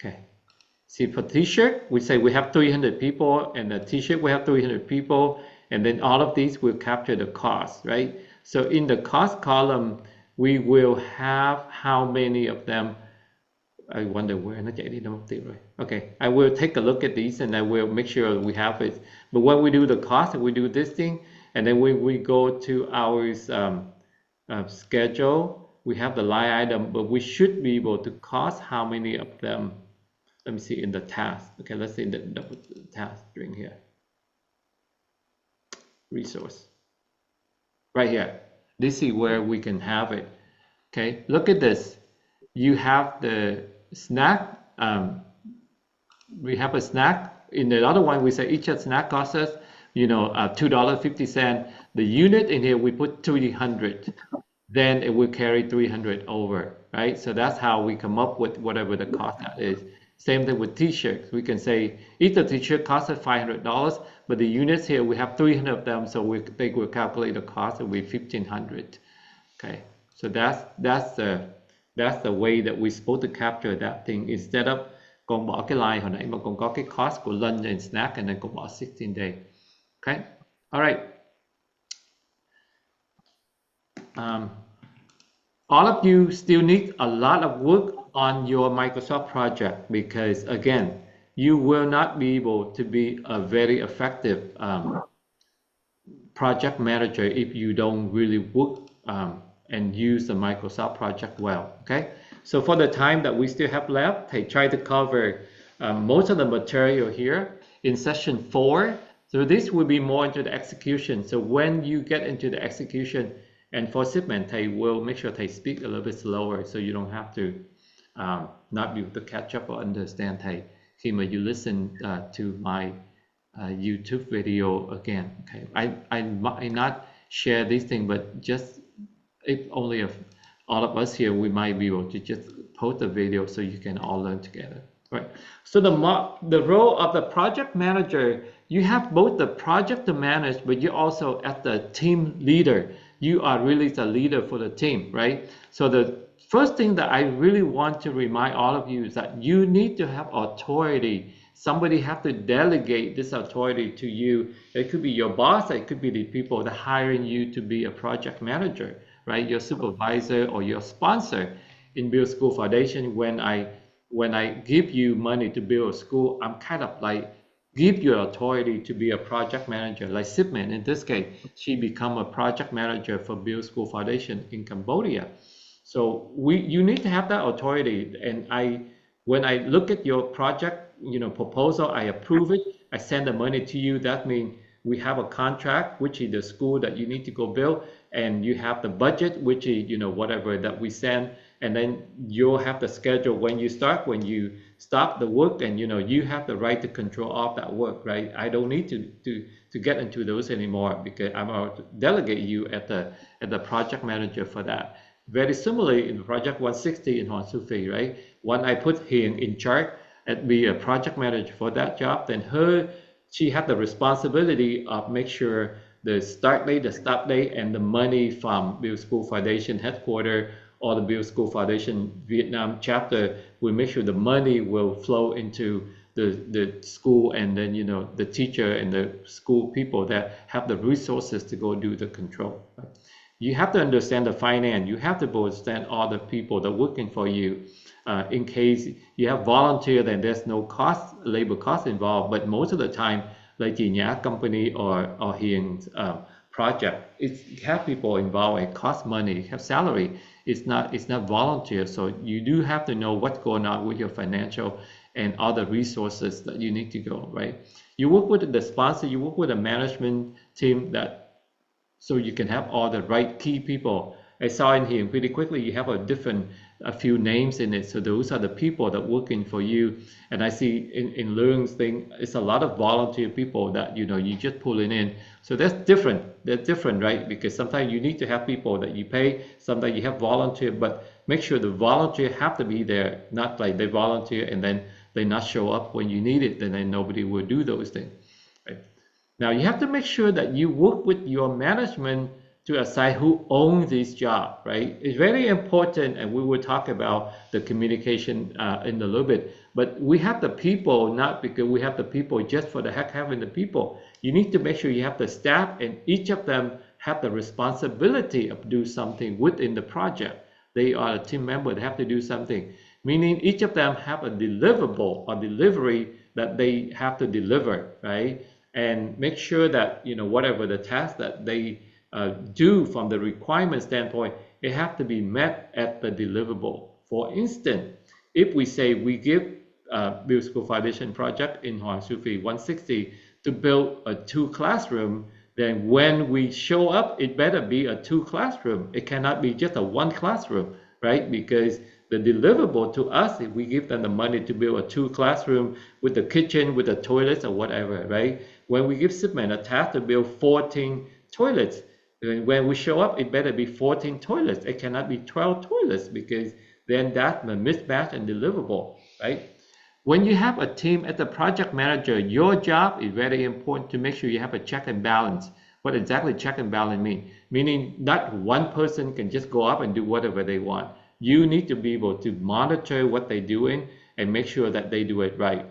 Okay, see for t-shirt, we say we have 300 people, and the t-shirt we have 300 people, and then all of these will capture the cost, right? So in the cost column, we will have how many of them. I wonder where nó chạy đi đâu mất tiêu rồi. Okay, I will take a look at these and I will make sure we have it. But when we do the cost, we do this thing, and then we go to our schedule. We have the line item, but we should be able to cost how many of them. Let me see in the task. Okay, let's see in the task string here. Resource. Right here. This is where we can have it. Okay, look at this. You have the snack. We have a snack. In the other one, we say each snack costs us, $2.50. The unit in here, we put 300. Then it will carry 300 over, right? So that's how we come up with whatever the cost that is. Same thing with t-shirts. We can say each t-shirt costs us $500, but the units here, we have 300 of them, so they will calculate the cost, it will be 1,500. Okay, so that's the way that we're supposed to capture that thing. Instead of con bỏ cái line hồi nãy mà con có cái cost của lunch and snack, and then con bỏ 16 day. Okay, all right. All of you still need a lot of work on your Microsoft project, because again, you will not be able to be a very effective project manager if you don't really work and use the Microsoft project well. Okay, so for the time that we still have left, I try to cover most of the material here in session 4. So this will be more into the execution. So when you get into the execution, and for shipment, thầy will make sure thầy speak a little bit slower, so you don't have to not be able to catch up or understand thầy khi mà you listen to my YouTube video again. Okay, I might not share this thing, but just if only if all of us here, we might be able to just post the video so you can all learn together. Right. So the role of the project manager, you have both the project to manage, but you also as the team leader. You are really the leader for the team, right? So the first thing that I really want to remind all of you is that you need to have authority. Somebody have to delegate this authority to you. It could be your boss, it could be the people that hiring you to be a project manager, right? Your supervisor or your sponsor. In Build School Foundation, when I give you money to build a school, I'm kind of like give your authority to be a project manager, like Sipman in this case. She become a project manager for Build School Foundation in Cambodia. So you need to have that authority. And when I look at your project, proposal, I approve it. I send the money to you. That means we have a contract, which is the school that you need to go build, and you have the budget, which is whatever that we send, and then you'll have the schedule when you start, when you stop the work, and you have the right to control all that work, right? I don't need to get into those anymore, because I'm going to delegate you at the project manager for that. Very similarly in project 160 in Hoàng Su Phi, right? When I put him in charge, and be a project manager for that job, then she had the responsibility of make sure the start date, the stop date, and the money from Build School Foundation headquarters or the Build School Foundation Vietnam chapter will make sure the money will flow into the school, and then the teacher and the school people that have the resources to go do the control. You have to understand the finance. You have to understand all the people that are working for you. In case you have volunteer, then there's no cost, labor cost involved. But most of the time, like the Nhã company or Hien's project, it have people involved. It costs money, have salary. It's not volunteer. So you do have to know what's going on with your financial and other resources that you need to go, right? You work with the sponsor. You work with a management team so you can have all the right key people. I saw in here pretty quickly you have a few names in it. So those are the people that working for you. And I see in Leung's thing, it's a lot of volunteer people that you just pulling in. So that's different. That's different, right? Because sometimes you need to have people that you pay. Sometimes you have volunteer, but make sure the volunteer have to be there. Not like they volunteer and then they not show up when you need it. Then nobody will do those things. Right? Now you have to make sure that you work with your management to assign who owns this job, right? It's very important, and we will talk about the communication in a little bit. But we have the people, not because we have the people just for the heck having the people. You need to make sure you have the staff, and each of them have the responsibility of do something within the project. They are a team member. They have to do something, meaning each of them have a deliverable or delivery that they have to deliver, right? And make sure that whatever the task that they do from the requirement standpoint, it have to be met at the deliverable. For instance, if we say we give Build School Foundation project in Hoàng Su Phi 160 to build a 2 classroom, then when we show up, it better be a 2 classroom. It cannot be just a 1 classroom, right? Because the deliverable to us, if we give them the money to build a 2 classroom with the kitchen, with the toilets or whatever, right? When we give Shipman a task to build 14 toilets, when we show up, it better be 14 toilets. It cannot be 12 toilets because then that's a mismatch and deliverable, right? When you have a team as a project manager, your job is very important to make sure you have a check and balance. What exactly check and balance mean? Meaning not one person can just go up and do whatever they want. You need to be able to monitor what they're doing and make sure that they do it right.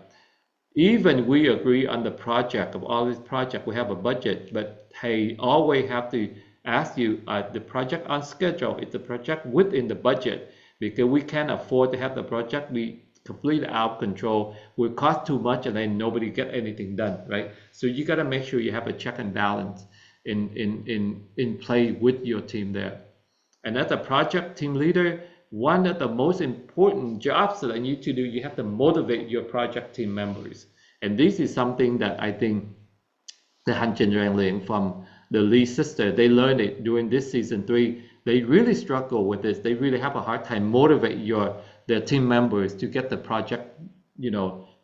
Even we agree on the project of all this project, we have a budget, but hey, always have to ask you, the project on schedule? Is the project within the budget? Because we can't afford to have the project be completely out of control, will cost too much, and then nobody get anything done, right? So you got to make sure you have a check and balance in play with your team there. And as a project team leader, one of the most important jobs that I need to do, you have to motivate your project team members. And this is something that I think the Han Chen Rang Ling from the Lee sister, they learned it during this season 3. They really struggle with this. They really have a hard time motivate their team members to get the project,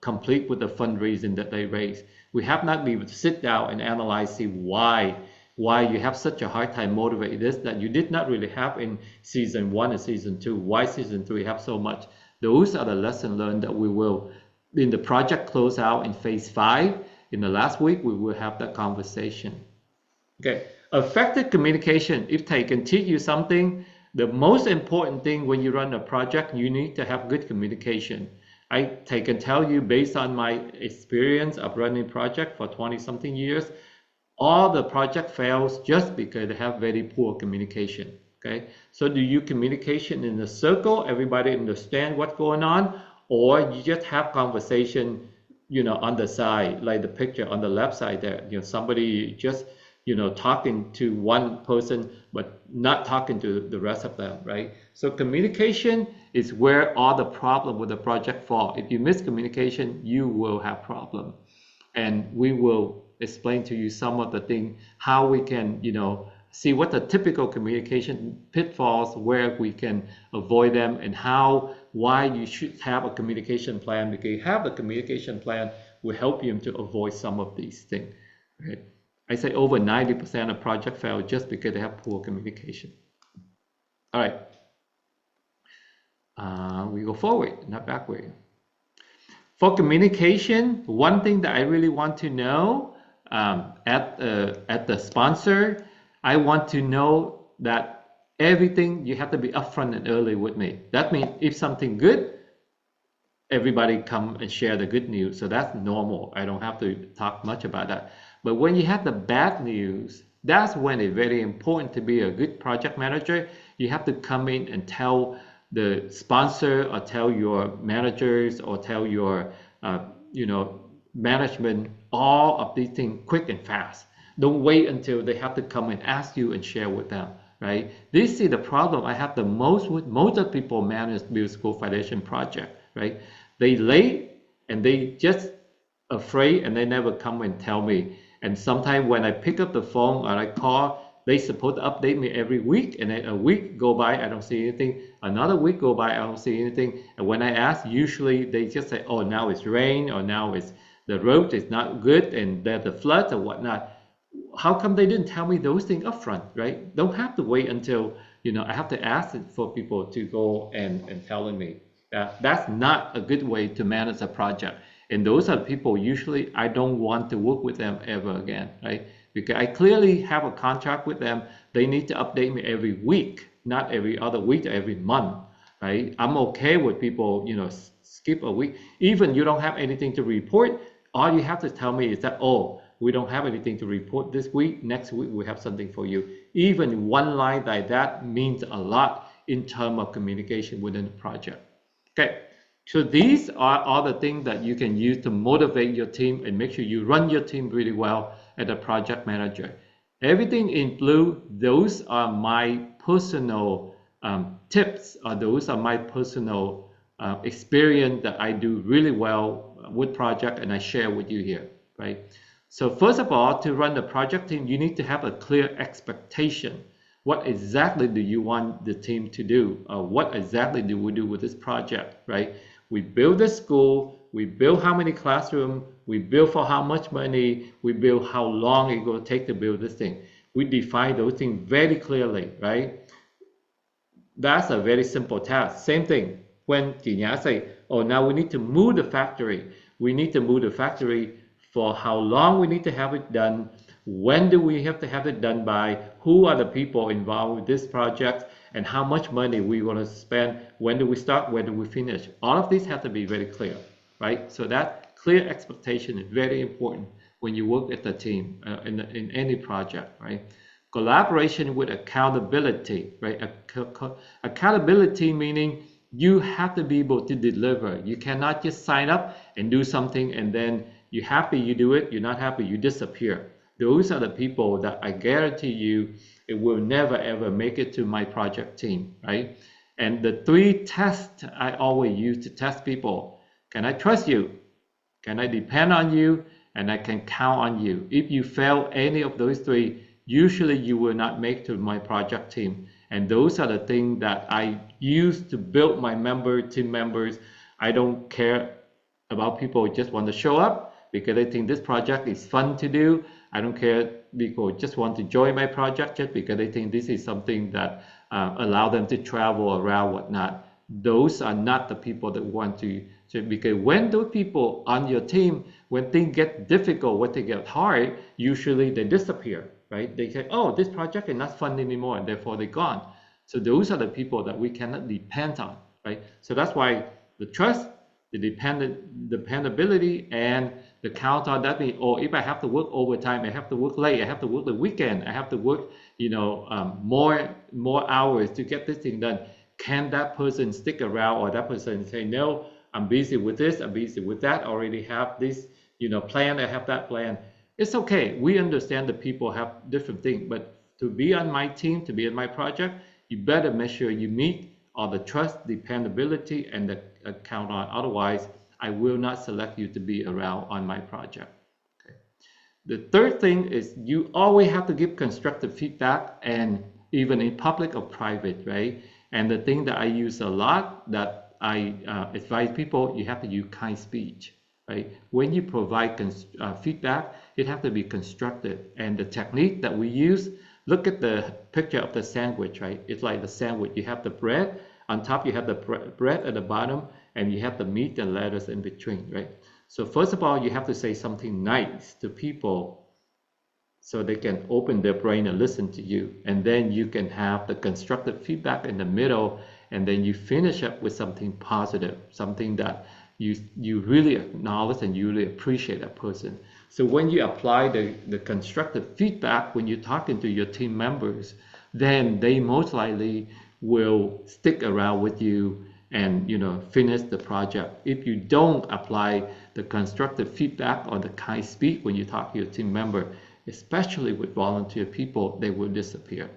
complete with the fundraising that they raise. We have not been able to sit down and analyze, see why you have such a hard time motivating this that you did not really have in season 1 and season 2. Why season 3 have so much? Those are the lessons learned that we will, in the project close out in phase 5, in the last week, we will have that conversation. Okay, effective communication. If they can teach you something, the most important thing when you run a project, you need to have good communication. I can tell you based on my experience of running project for 20-something years, all the project fails just because they have very poor communication. Okay, so do you communication in a circle, everybody understand what's going on, or you just have conversation, on the side, like the picture on the left side there, somebody just, talking to one person, but not talking to the rest of them, right? So communication is where all the problem with the project fall. If you miss communication, you will have problem. And we will explain to you some of the things, how we can, see what the typical communication pitfalls, where we can avoid them, and why you should have a communication plan, because you have a communication plan will help you to avoid some of these things. Right? I say over 90% of project fail just because they have poor communication. All right. We go forward, not backward. For communication, one thing that I really want to know at the sponsor, I want to know that everything you have to be upfront and early with me. That means if something good, everybody come and share the good news. So that's normal. I don't have to talk much about that. But when you have the bad news, that's when it's very important to be a good project manager. You have to come in and tell the sponsor or tell your managers or tell your management all of these things quick and fast. Don't wait until they have to come and ask you and share with them, right? This is the problem I have the most with most of people manage Build School Foundation project, right? They late and they just afraid and they never come and tell me. And sometimes when I pick up the phone or I call, they supposed to update me every week, and then a week go by, I don't see anything. Another week go by, I don't see anything. And when I ask, usually they just say, oh, now it's rain, or now it's the road is not good, and there's the floods or whatnot. How come they didn't tell me those things up front, right? Don't have to wait until, I have to ask for people to go and telling me. That's not a good way to manage a project. And those are people usually I don't want to work with them ever again, right? Because I clearly have a contract with them. They need to update me every week, not every other week or every month, right? I'm okay with people, skip a week. Even you don't have anything to report, all you have to tell me is that, oh, we don't have anything to report this week. Next week we have something for you. Even one line like that means a lot in terms of communication within the project. Okay, so these are all the things that you can use to motivate your team and make sure you run your team really well as a project manager. Everything in blue, those are my personal tips, or those are my personal experience that I do really well with project, and I share with you here, right? So first of all, to run the project team, you need to have a clear expectation. What exactly do you want the team to do? What exactly do we do with this project, right? We build the school, we build how many classrooms, we build for how much money, we build how long it's going to take to build this thing. We define those things very clearly, right? That's a very simple task. Same thing when Jinya say, oh, now we need to move the factory. We need to move the factory for how long we need to have it done. When do we have to have it done by? Who are the people involved with this project? And how much money we want to spend? When do we start? When do we finish? All of these have to be very clear, right? So that clear expectation is very important when you work as a team in any project, right? Collaboration with accountability, right? Accountability meaning you have to be able to deliver. You cannot just sign up and do something and then you're happy you do it, you're not happy you disappear. Those are the people that I guarantee you it will never ever make it to my project team, right? And the 3 tests I always use to test people: can I trust you? Can I depend on you? And I can count on you. If you fail any of those 3, usually you will not make to my project team. And those are the things that I use to build my team members. I don't care about people who just want to show up because they think this project is fun to do. I don't care people just want to join my project just because they think this is something that allow them to travel around, whatnot. Those are not the people that want to, because when those people on your team, when things get difficult, when they get hard, usually they disappear, right? They say, oh, this project is not fun anymore, and therefore they're gone. So those are the people that we cannot depend on, right? So that's why the trust, the dependability, and the count on that means, oh, if I have to work overtime, I have to work late, I have to work the weekend, I have to work, more hours to get this thing done. Can that person stick around, or that person say, no, I'm busy with this, I'm busy with that, I already have this, plan, I have that plan. It's okay. We understand that people have different things, but to be on my team, to be in my project, you better make sure you meet all the trust, dependability, and the count on. Otherwise, I will not select you to be around on my project. Okay. The third thing is you always have to give constructive feedback, and even in public or private, right? And the thing that I use a lot that I advise people, you have to use kind speech, right? When you provide feedback, it has to be constructive. And the technique that we use, look at the picture of the sandwich, right? It's like the sandwich. You have the bread. On top, you have the bread at the bottom, and you have the meat and lettuce in between, right? So first of all, you have to say something nice to people so they can open their brain and listen to you. And then you can have the constructive feedback in the middle, and then you finish up with something positive, something that you really acknowledge and you really appreciate that person. So when you apply the constructive feedback, when you're talking to your team members, then they most likely will stick around with you and finish the project. If you don't apply the constructive feedback or the kind speak when you talk to your team member, especially with volunteer people, they will disappear.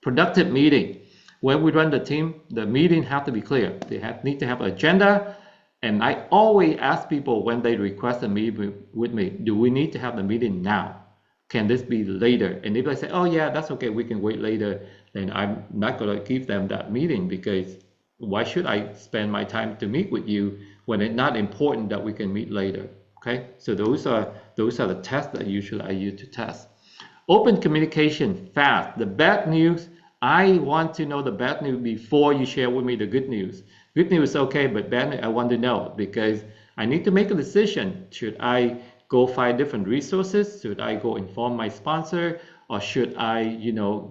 Productive meeting. When we run the team, the meeting have to be clear. They need to have an agenda. And I always ask people when they request a meeting with me, do we need to have the meeting now? Can this be later? And if they say, oh yeah, that's okay, we can wait later, then I'm not going to give them that meeting, because why should I spend my time to meet with you when it's not important that we can meet later? Okay, so those are the tests that usually I use to test. Open communication, fast. The bad news, I want to know the bad news before you share with me the good news. Good news, okay, but bad news, I want to know, because I need to make a decision. Should I go find different resources? Should I go inform my sponsor? Or should I,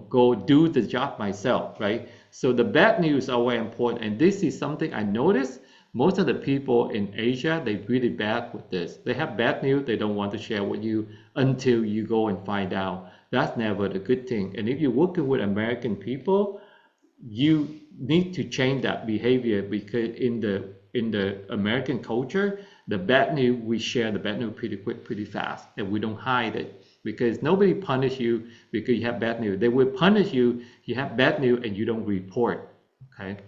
go do the job myself, right? So the bad news are very important. And this is something I noticed. Most of the people in Asia, they're really bad with this. They have bad news they don't want to share with you until you go and find out. That's never the good thing. And if you're working with American people, you need to change that behavior, because in the American culture, the bad news, we share the bad news pretty quick, pretty fast, and we don't hide it, because nobody punish you because you have bad news. They will punish you have bad news and you don't report. Okay.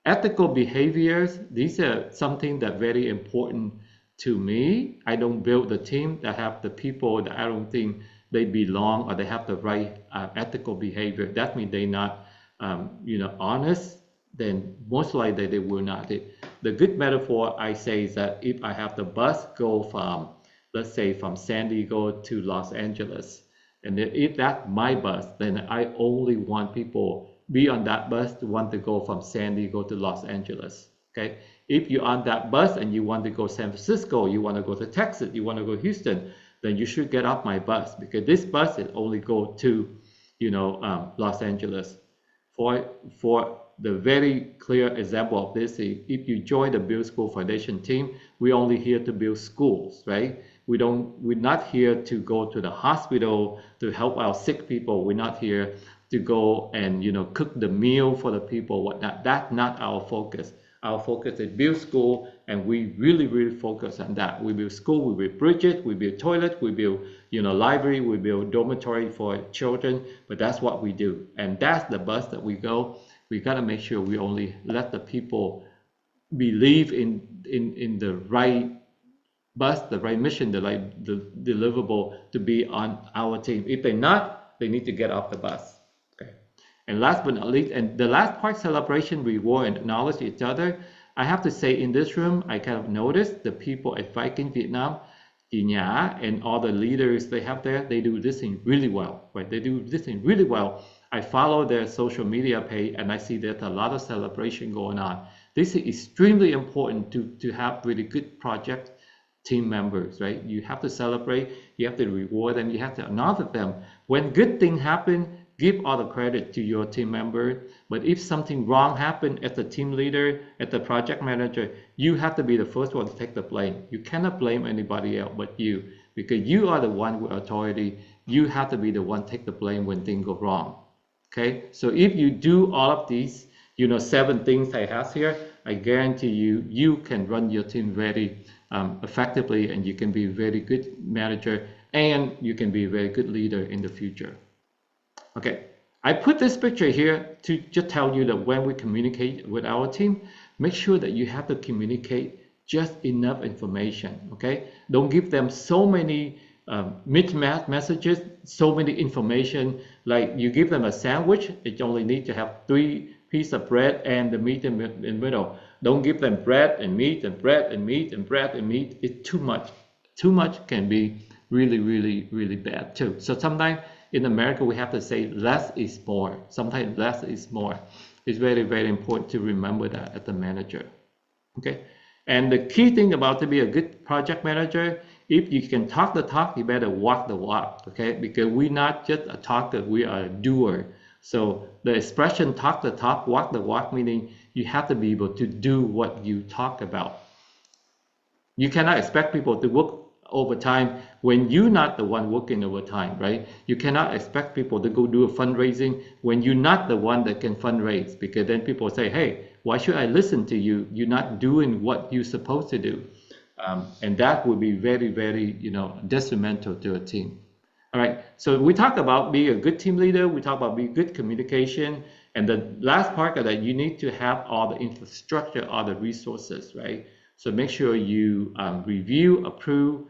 Ethical behaviors, these are something that very important to me. I don't build the team that have the people that I don't think they belong or they have the right ethical behavior. That means they're not honest, then most likely they will not. The good metaphor I say is that if I have the bus go from, let's say, from San Diego to Los Angeles, and if that's my bus, then I only want people be on that bus to want to go from San Diego to Los Angeles. Okay, if you're on that bus and you want to go San Francisco, you want to go to Texas, you want to go Houston, then you should get off my bus, because this bus is only go to Los Angeles. For the very clear example of this is, if you join the Build School Foundation team, we're only here to build schools, right? We're not here to go to the hospital to help our sick people. We're not here to go and cook the meal for the people, whatnot. That's not our focus. Our focus is build school, and we really, really focus on that. We build school, we build bridges, we build toilets, we build library, we build dormitory for children. But that's what we do, and that's the bus that we go. We got to make sure we only let the people believe in the right bus, the right mission, the right deliverable to be on our team. If they're not, they need to get off the bus. And last but not least, and the last part, celebration, reward, and acknowledge each other. I have to say, in this room, I kind of noticed the people at Viking Vietnam, Chị Nhã, and all the leaders they have there, they do this thing really well, right? They do this thing really well. I follow their social media page, and I see there's a lot of celebration going on. This is extremely important to have really good project team members, right? You have to celebrate, you have to reward them, you have to acknowledge them. When good things happen, give all the credit to your team member. But if something wrong happened as the team leader, as the project manager, you have to be the first one to take the blame. You cannot blame anybody else but you, because you are the one with authority. You have to be the one to take the blame when things go wrong. Okay, so if you do all of these, 7 things I have here, I guarantee you can run your team very effectively, and you can be a very good manager, and you can be a very good leader in the future. Okay, I put this picture here to just tell you that when we communicate with our team, make sure that you have to communicate just enough information, okay? Don't give them so many mismatched messages, so many information. Like you give them a sandwich, it only needs to have 3 pieces of bread and the meat in the middle. Don't give them bread and meat and bread and meat and bread and meat. It's too much. Too much can be really, really, really bad too. So sometimes In America, we have to say less is more. Sometimes less is more. It's very, very important to remember that as a manager. Okay. And the key thing about to be a good project manager, if you can talk the talk, you better walk the walk. Okay. Because we're not just a talker, we are a doer. So the expression talk the talk, walk the walk, meaning you have to be able to do what you talk about. You cannot expect people to work overtime when you're not the one working overtime, right? You cannot expect people to go do a fundraising when you're not the one that can fundraise, because then people say, hey, why should I listen to you? You're not doing what you're supposed to do. And that would be very, very, detrimental to a team. All right, so we talk about being a good team leader, we talk about being good communication, and the last part of that, you need to have all the infrastructure, all the resources, right? So make sure you review, approve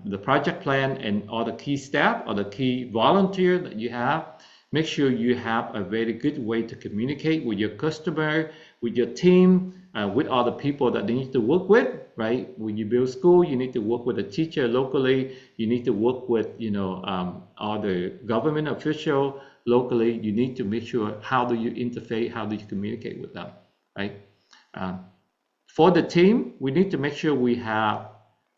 the project plan and all the key staff or the key volunteer that you have. Make sure you have a very good way to communicate with your customer, with your team, with all the people that they need to work with, right? When you build school, you need to work with a teacher locally. You need to work with, all the government official locally. You need to make sure how do you interface, how do you communicate with them, right? For the team, we need to make sure we have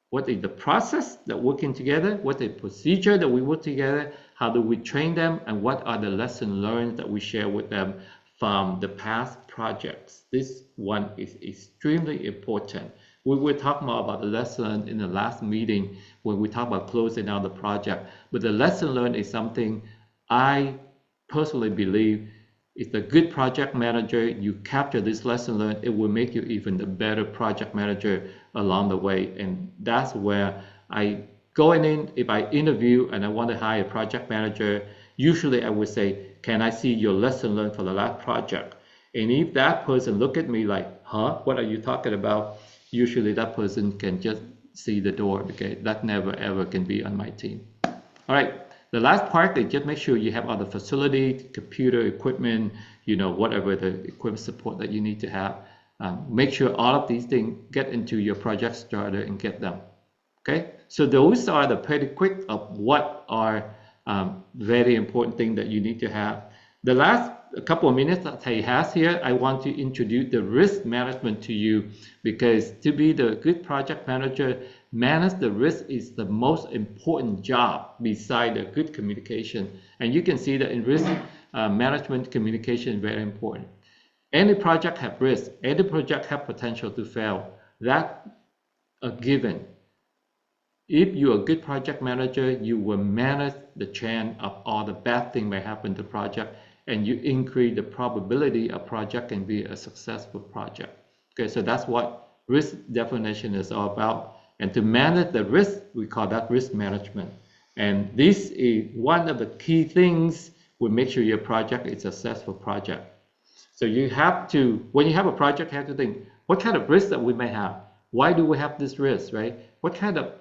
what is the process that working together, what is the procedure that we work together, how do we train them, and what are the lessons learned that we share with them from the past projects. This one is extremely important. We will talk more about the lesson learned in the last meeting when we talk about closing out the project. But the lesson learned is something I personally believe is a good project manager. You capture this lesson learned, it will make you even a better project manager along the way. And that's where I going in, if I interview and I want to hire a project manager, usually I would say, can I see your lesson learned for the last project? And if that person look at me like, huh, what are you talking about? Usually that person can just see the door, because that never ever can be on my team. All right. The last part is just make sure you have all the facility, computer equipment, whatever the equipment support that you need to have. Make sure all of these things get into your project starter and get them. Okay, so those are the pretty quick of what are very important things that you need to have. The last couple of minutes that I have here, I want to introduce the risk management to you, because to be the good project manager, manage the risk is the most important job beside the good communication. And you can see that in risk management, communication is very important. Any project have risk, any project have potential to fail. That's a given. If you're a good project manager, you will manage the chance of all the bad things may happen to the project, and you increase the probability a project can be a successful project. Okay, so that's what risk definition is all about. And to manage the risk, we call that risk management. And this is one of the key things will make sure your project is a successful project. So you have to, when you have a project, you have to think, what kind of risk that we may have? Why do we have this risk, right? What kind of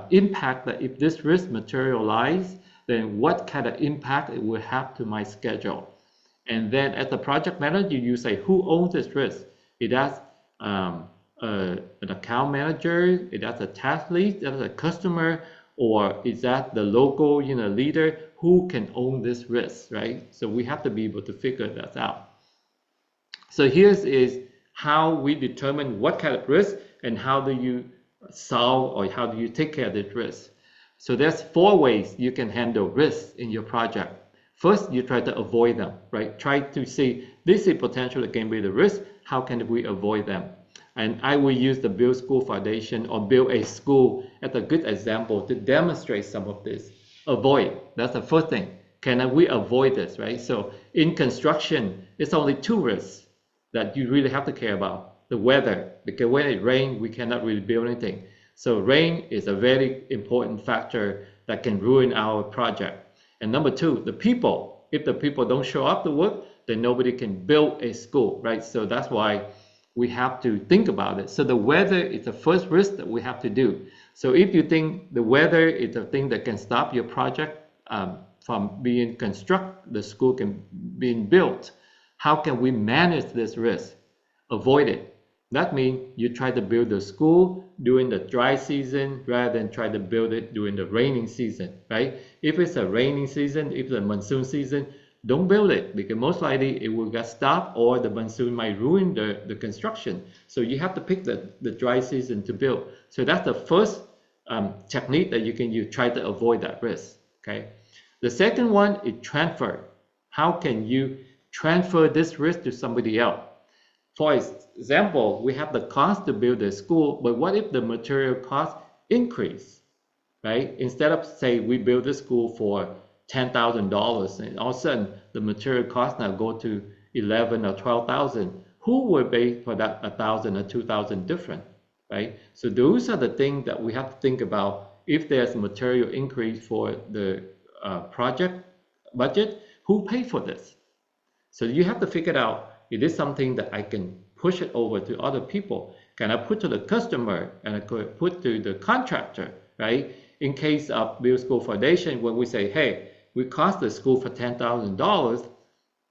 impact that if this risk materialize, then what kind of impact it will have to my schedule? And then as the project manager, you say, who owns this risk? It has an account manager, it has a task lead, it has a customer, or is that the local leader? Who can own this risk, right? So we have to be able to figure that out. So here's is how we determine what kind of risk and how do you solve or how do you take care of this risk. So there's 4 ways you can handle risks in your project. First, you try to avoid them, right? Try to see this is potential that can be the risk. How can we avoid them? And I will use the Build School Foundation or Build a School as a good example to demonstrate some of this. Avoid, that's the first thing. Can we avoid this, right? So in construction, it's only 2 risks that you really have to care about. The weather, because when it rains, we cannot really build anything. So rain is a very important factor that can ruin our project. And number 2, the people. If the people don't show up to work, then nobody can build a school, right? So that's why we have to think about it. So the weather is the first risk that we have to do. So if you think the weather is the thing that can stop your project from being constructed, the school can being built, how can we manage this risk? Avoid it. That means you try to build the school during the dry season rather than try to build it during the raining season, right? If it's a raining season, if it's a monsoon season, don't build it because most likely it will get stopped or the monsoon might ruin the construction. So you have to pick the dry season to build. So that's the first technique that you can use, try to avoid that risk, okay? The second one is transfer. How can you transfer this risk to somebody else? For example, we have the cost to build a school, but what if the material cost increase, right? Instead of say we build the school for $10,000 and all of a sudden the material cost now go to 11 or 12,000, who will pay for that 1,000 or 2,000 different, right? So those are the things that we have to think about. If there's material increase for the project budget, who pay for this? So you have to figure out, is this something that I can push it over to other people? Can I put to the customer and I could put to the contractor, right? In case of Build School Foundation, when we say, hey, we cost the school for $10,000,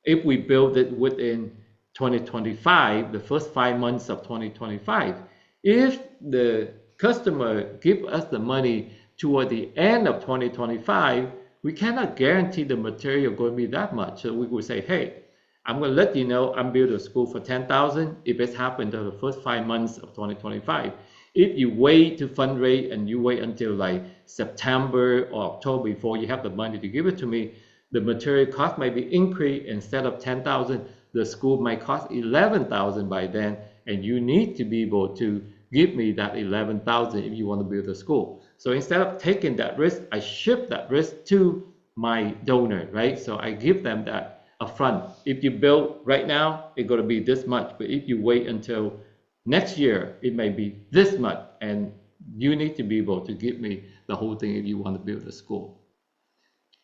if we build it within 2025, the first 5 months of 2025, if the customer give us the money toward the end of 2025, we cannot guarantee the material going to be that much. So we would say, hey, I'm going to let you know I'm building a school for $10,000 if it's happened in the first 5 months of 2025. If you wait to fundraise and you wait until like September or October before you have the money to give it to me, the material cost might be increased. Instead of $10,000, the school might cost $11,000 by then, and you need to be able to give me that $11,000 if you want to build a school. So instead of taking that risk, I shift that risk to my donor, right? So I give them that upfront. If you build right now, it's going to be this much. But if you wait until next year, it may be this much. And you need to be able to give me the whole thing if you want to build a school.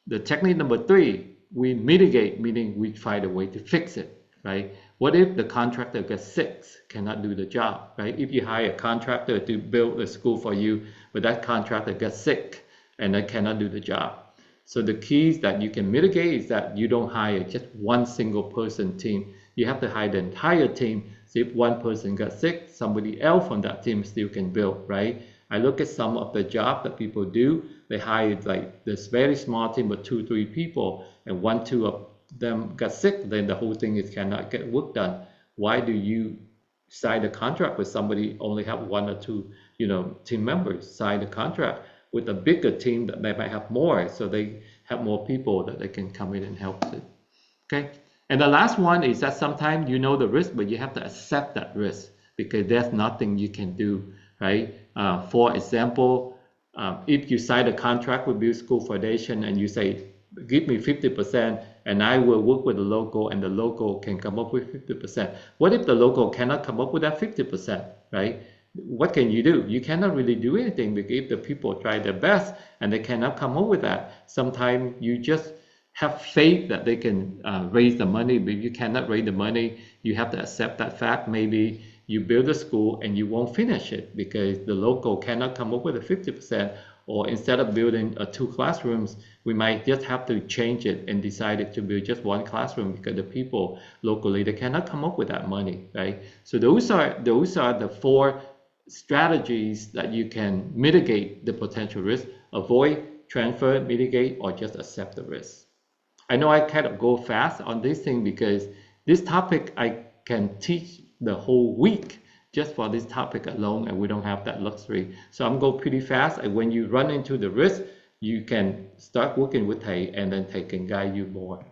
The technique number 3, we mitigate, meaning we find a way to fix it, right? What if the contractor gets sick, cannot do the job, right? If you hire a contractor to build a school for you, but that contractor gets sick and they cannot do the job. So the keys that you can mitigate is that you don't hire just one single person team. You have to hire the entire team. So if one person got sick, somebody else from that team still can build, right? I look at some of the jobs that people do. They hired like this very small team of 2-3 people, and 1-2 of them got sick, then the whole thing cannot get work done. Why do you sign a contract with somebody only have 1 or 2, team members? Sign a contract with a bigger team that they might have more, so they have more people that they can come in and help it. Okay, and the last one is that sometimes you know the risk, but you have to accept that risk because there's nothing you can do, right? For example, if you sign a contract with Build School Foundation and you say, give me 50% and I will work with the local and the local can come up with 50%. What if the local cannot come up with that 50%, right? What can you do? You cannot really do anything because if the people try their best and they cannot come up with that, sometimes you just have faith that they can raise the money, but if you cannot raise the money, you have to accept that fact. Maybe you build a school and you won't finish it because the local cannot come up with a 50%, or instead of building 2 classrooms, we might just have to change it and decide to build just 1 classroom because the people locally, they cannot come up with that money, right? So those are the 4 strategies that you can mitigate the potential risk: avoid, transfer, mitigate, or just accept the risk. I know I kind of go fast on this thing because this topic I can teach the whole week just for this topic alone, and we don't have that luxury. So I'm going pretty fast, and when you run into the risk, you can start working with Thầy, and then Thầy can guide you more.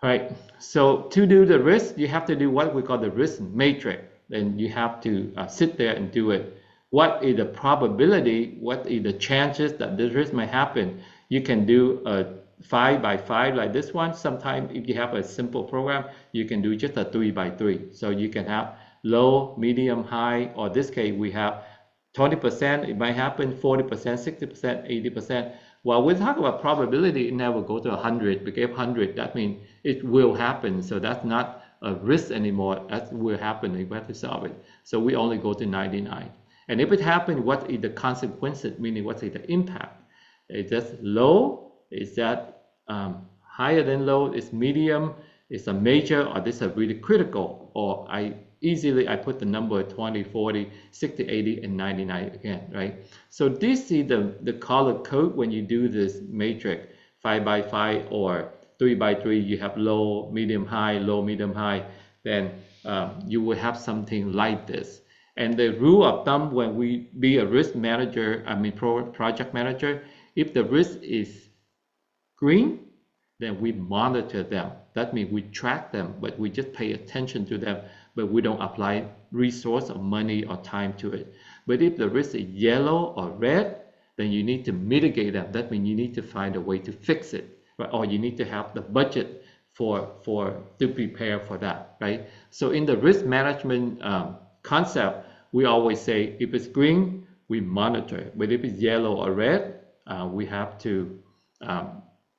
All right, so to do the risk, you have to do what we call the risk matrix. Then you have to sit there and do it. What is the probability? What is the chances that this risk may happen? You can do a 5 by 5 like this one. Sometimes if you have a simple program, you can do just a 3 by 3. So you can have low, medium, high, or in this case we have 20%, it might happen, 40%, 60%, 80%. Well, we talk about probability, it never go to 100, because 100, that means it will happen. So that's not a risk anymore, that will happen, we have to solve it. So we only go to 99. And if it happens, what is the consequences, meaning what is the impact? Is that low? Is that higher than low? Is medium? Is a major? Or this is really critical? Or I easily I put the number 20, 40, 60, 80, and 99 again, right? So this is the color code when you do this matrix 5 by 5 or 3 by 3. You have low, medium, high, low, medium, high. Then you will have something like this. And the rule of thumb when we be a risk manager, project manager, if the risk is green, then we monitor them. That means we track them, but we just pay attention to them, but we don't apply resource or money or time to it. But if the risk is yellow or red, then you need to mitigate them. That means you need to find a way to fix it, right? Or you need to have the budget to prepare for that, right? So in the risk management concept, we always say if it's green, we monitor. But if it's yellow or red, we have to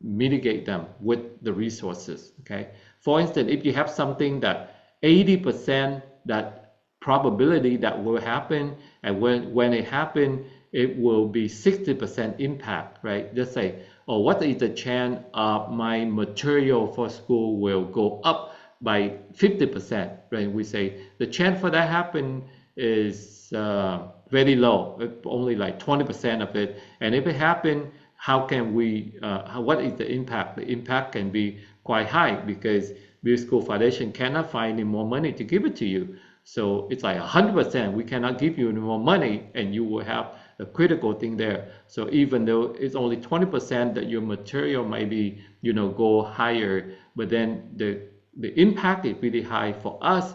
mitigate them with the resources, okay? For instance, if you have something that 80% that probability that will happen, and when it happens, it will be 60% impact, right? Just say, oh, what is the chance of my material for school will go up by 50%, right? We say the chance for that happen is very low, only like 20% of it. And if it happens, how can we, what is the impact? The impact can be quite high because Build School Foundation cannot find any more money to give it to you. So it's like 100%, we cannot give you any more money, and you will have a critical thing there. So even though it's only 20% that your material might be, go higher, but then the impact is really high for us,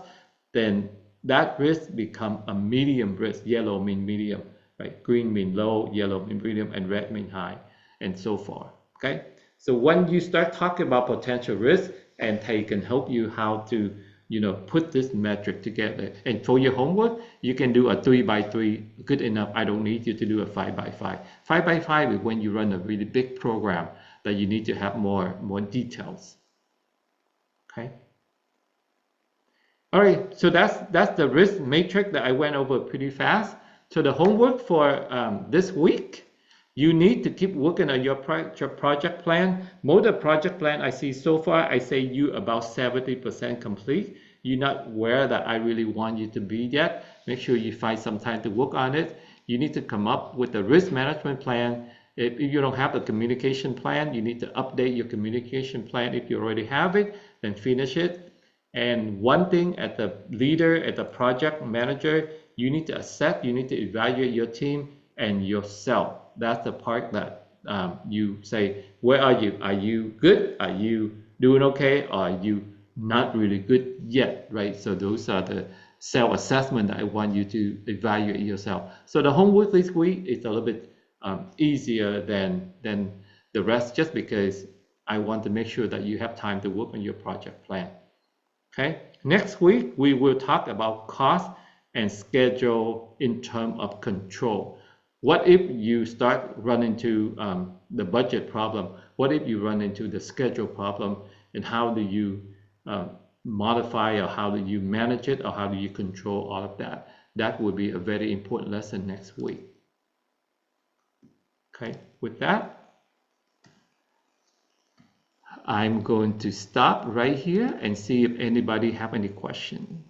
then that risk become a medium risk. Yellow mean medium, right? Green mean low, yellow mean medium, and red mean high, and so forth, okay? So when you start talking about potential risk, and they can help you how to, put this metric together. And for your homework, you can do a 3 by 3, good enough. I don't need you to do a 5 by 5. 5 by 5 is when you run a really big program that you need to have more details, okay? All right, so that's the risk matrix that I went over pretty fast. So the homework for this week, you need to keep working on your project plan. Most of the project plan I see so far, I say you about 70% complete. You're not where that I really want you to be yet. Make sure you find some time to work on it. You need to come up with a risk management plan. If you don't have a communication plan, you need to update your communication plan. If you already have it, then finish it. And one thing as the leader, as the project manager, you need to assess, you need to evaluate your team and yourself. That's the part that you say, where are you? Are you good? Are you doing okay? Or are you not really good yet, right? So those are the self-assessment that I want you to evaluate yourself. So the homework this week is a little bit easier than the rest, just because I want to make sure that you have time to work on your project plan. Okay, next week we will talk about cost and schedule in terms of control. What if you start running into the budget problem? What if you run into the schedule problem? And how do you modify, or how do you manage it, or how do you control all of that? That will be a very important lesson next week. Okay, with that, I'm going to stop right here and see if anybody have any question.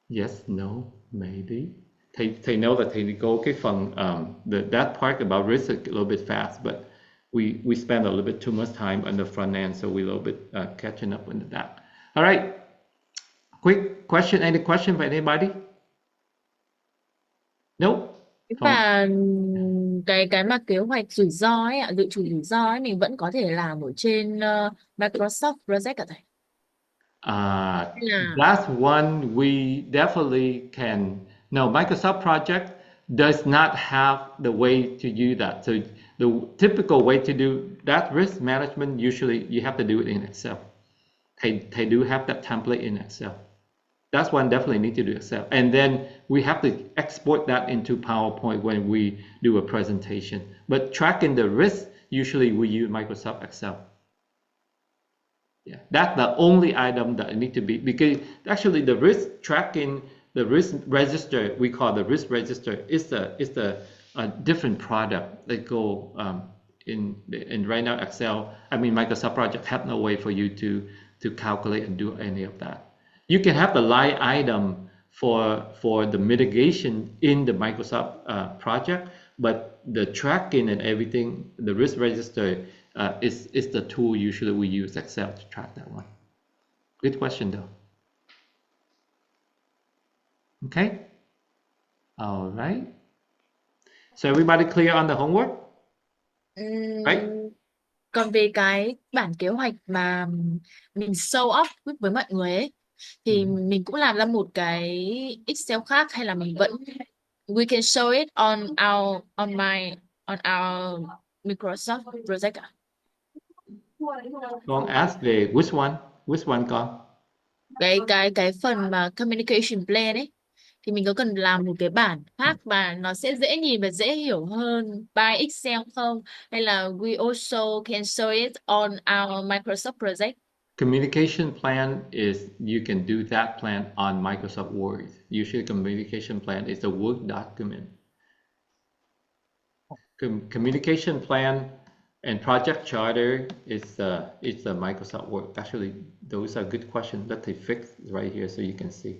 Yes, no, maybe. Thầy know that thầy go cái phần that part about risk a little bit fast, but we spend a little bit too much time on the front end, so we're a little bit catching up on that. All right, quick question. Any question by anybody? Nope. Và cái mà kế hoạch rủi ro ấy ạ, dự trù rủi ro ấy, mình vẫn có thể làm ở trên Microsoft Project cả thầy. That's one we definitely can. No, Microsoft Project does not have the way to do that. So the typical way to do that risk management, usually you have to do it in Excel. They do have that template in Excel. That's one definitely need to do Excel. And then we have to export that into PowerPoint when we do a presentation. But tracking the risk, usually we use Microsoft Excel. Yeah, that's the only item that need to be, because actually the risk tracking, the risk register, we call the risk register, is the a different product. They go in right now Excel, Microsoft Project have no way for you to calculate and do any of that. You can have the line item for the mitigation in the Microsoft project, but the tracking and everything, the risk register is the tool usually we use Excel to track that one. Good question though. Okay. All right. So everybody clear on the homework? Right? Còn về cái bản kế hoạch mà mình show off với mọi người ấy, thì mình cũng làm ra một cái Excel khác, hay là mình vẫn we can show it on our Microsoft project à? Con ask về which one con? Cái phần mà communication plan ấy, thì mình có cần làm một cái bản khác mà nó sẽ dễ nhìn và dễ hiểu hơn by Excel không? Hay là we also can show it on our Microsoft project? Communication plan is, you can do that plan on Microsoft Word. Usually communication plan is a Word document. Communication plan and project charter is a Microsoft Word. Actually, those are good questions that they fixed right here so you can see.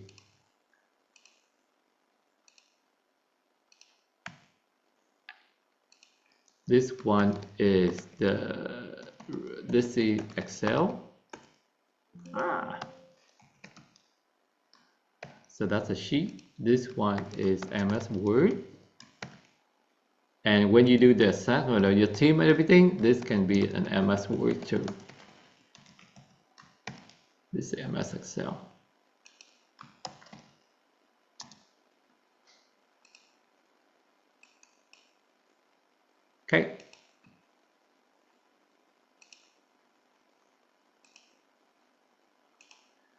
This one is this is Excel. So that's a sheet. This one is MS Word. And when you do the assessment of your team and everything, this can be an MS Word too. This is MS Excel. Okay.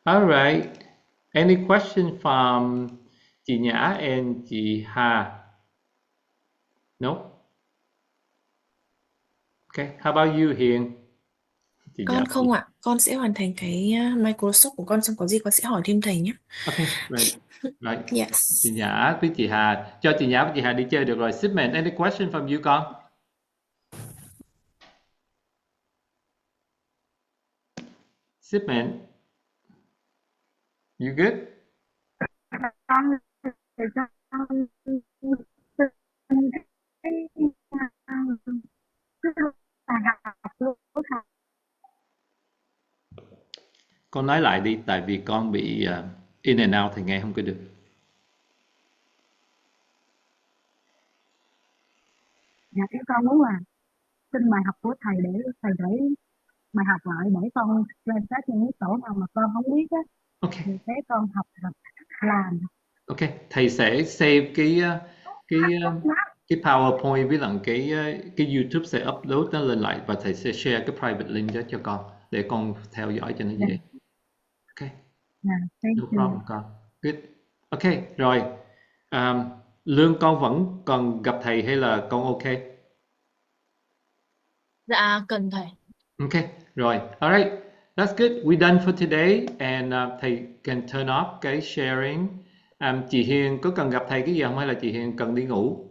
All right. Any question from chị Nhã and chị Hà? No? Okay. How about you, Hiền? Chị Con Nhã. không ạ, con sẽ hoàn thành cái Microsoft của con, xong có gì con sẽ hỏi thêm thầy nhé. Okay, right. Yes. Chị Nhã với chị Hà. Cho chị Nhã với chị Hà đi chơi được rồi. Shipment, any question from you con? Shipment, you good? Con nói lại đi, tại vì con bị in and out thì nghe không có được. Dạ cái con muốn là xin bài học của thầy để thầy để bài học lại để con lên xét những cái chỗ nào mà con không biết á. Okay. Thì thế con học làm. Okay, thầy sẽ save cái PowerPoint với lại cái YouTube sẽ upload nó lên lại, và thầy sẽ share cái private link đó cho con để con theo dõi cho nó dễ. Okay. No problem con. Good. Okay, rồi. Lương con vẫn còn gặp thầy hay là con ok? Dạ cần thầy. Okay, rồi. Alright, that's good. We're done for today, and thầy can turn off cái sharing. Chị Hiền có cần gặp thầy cái gì không hay là chị Hiền cần đi ngủ?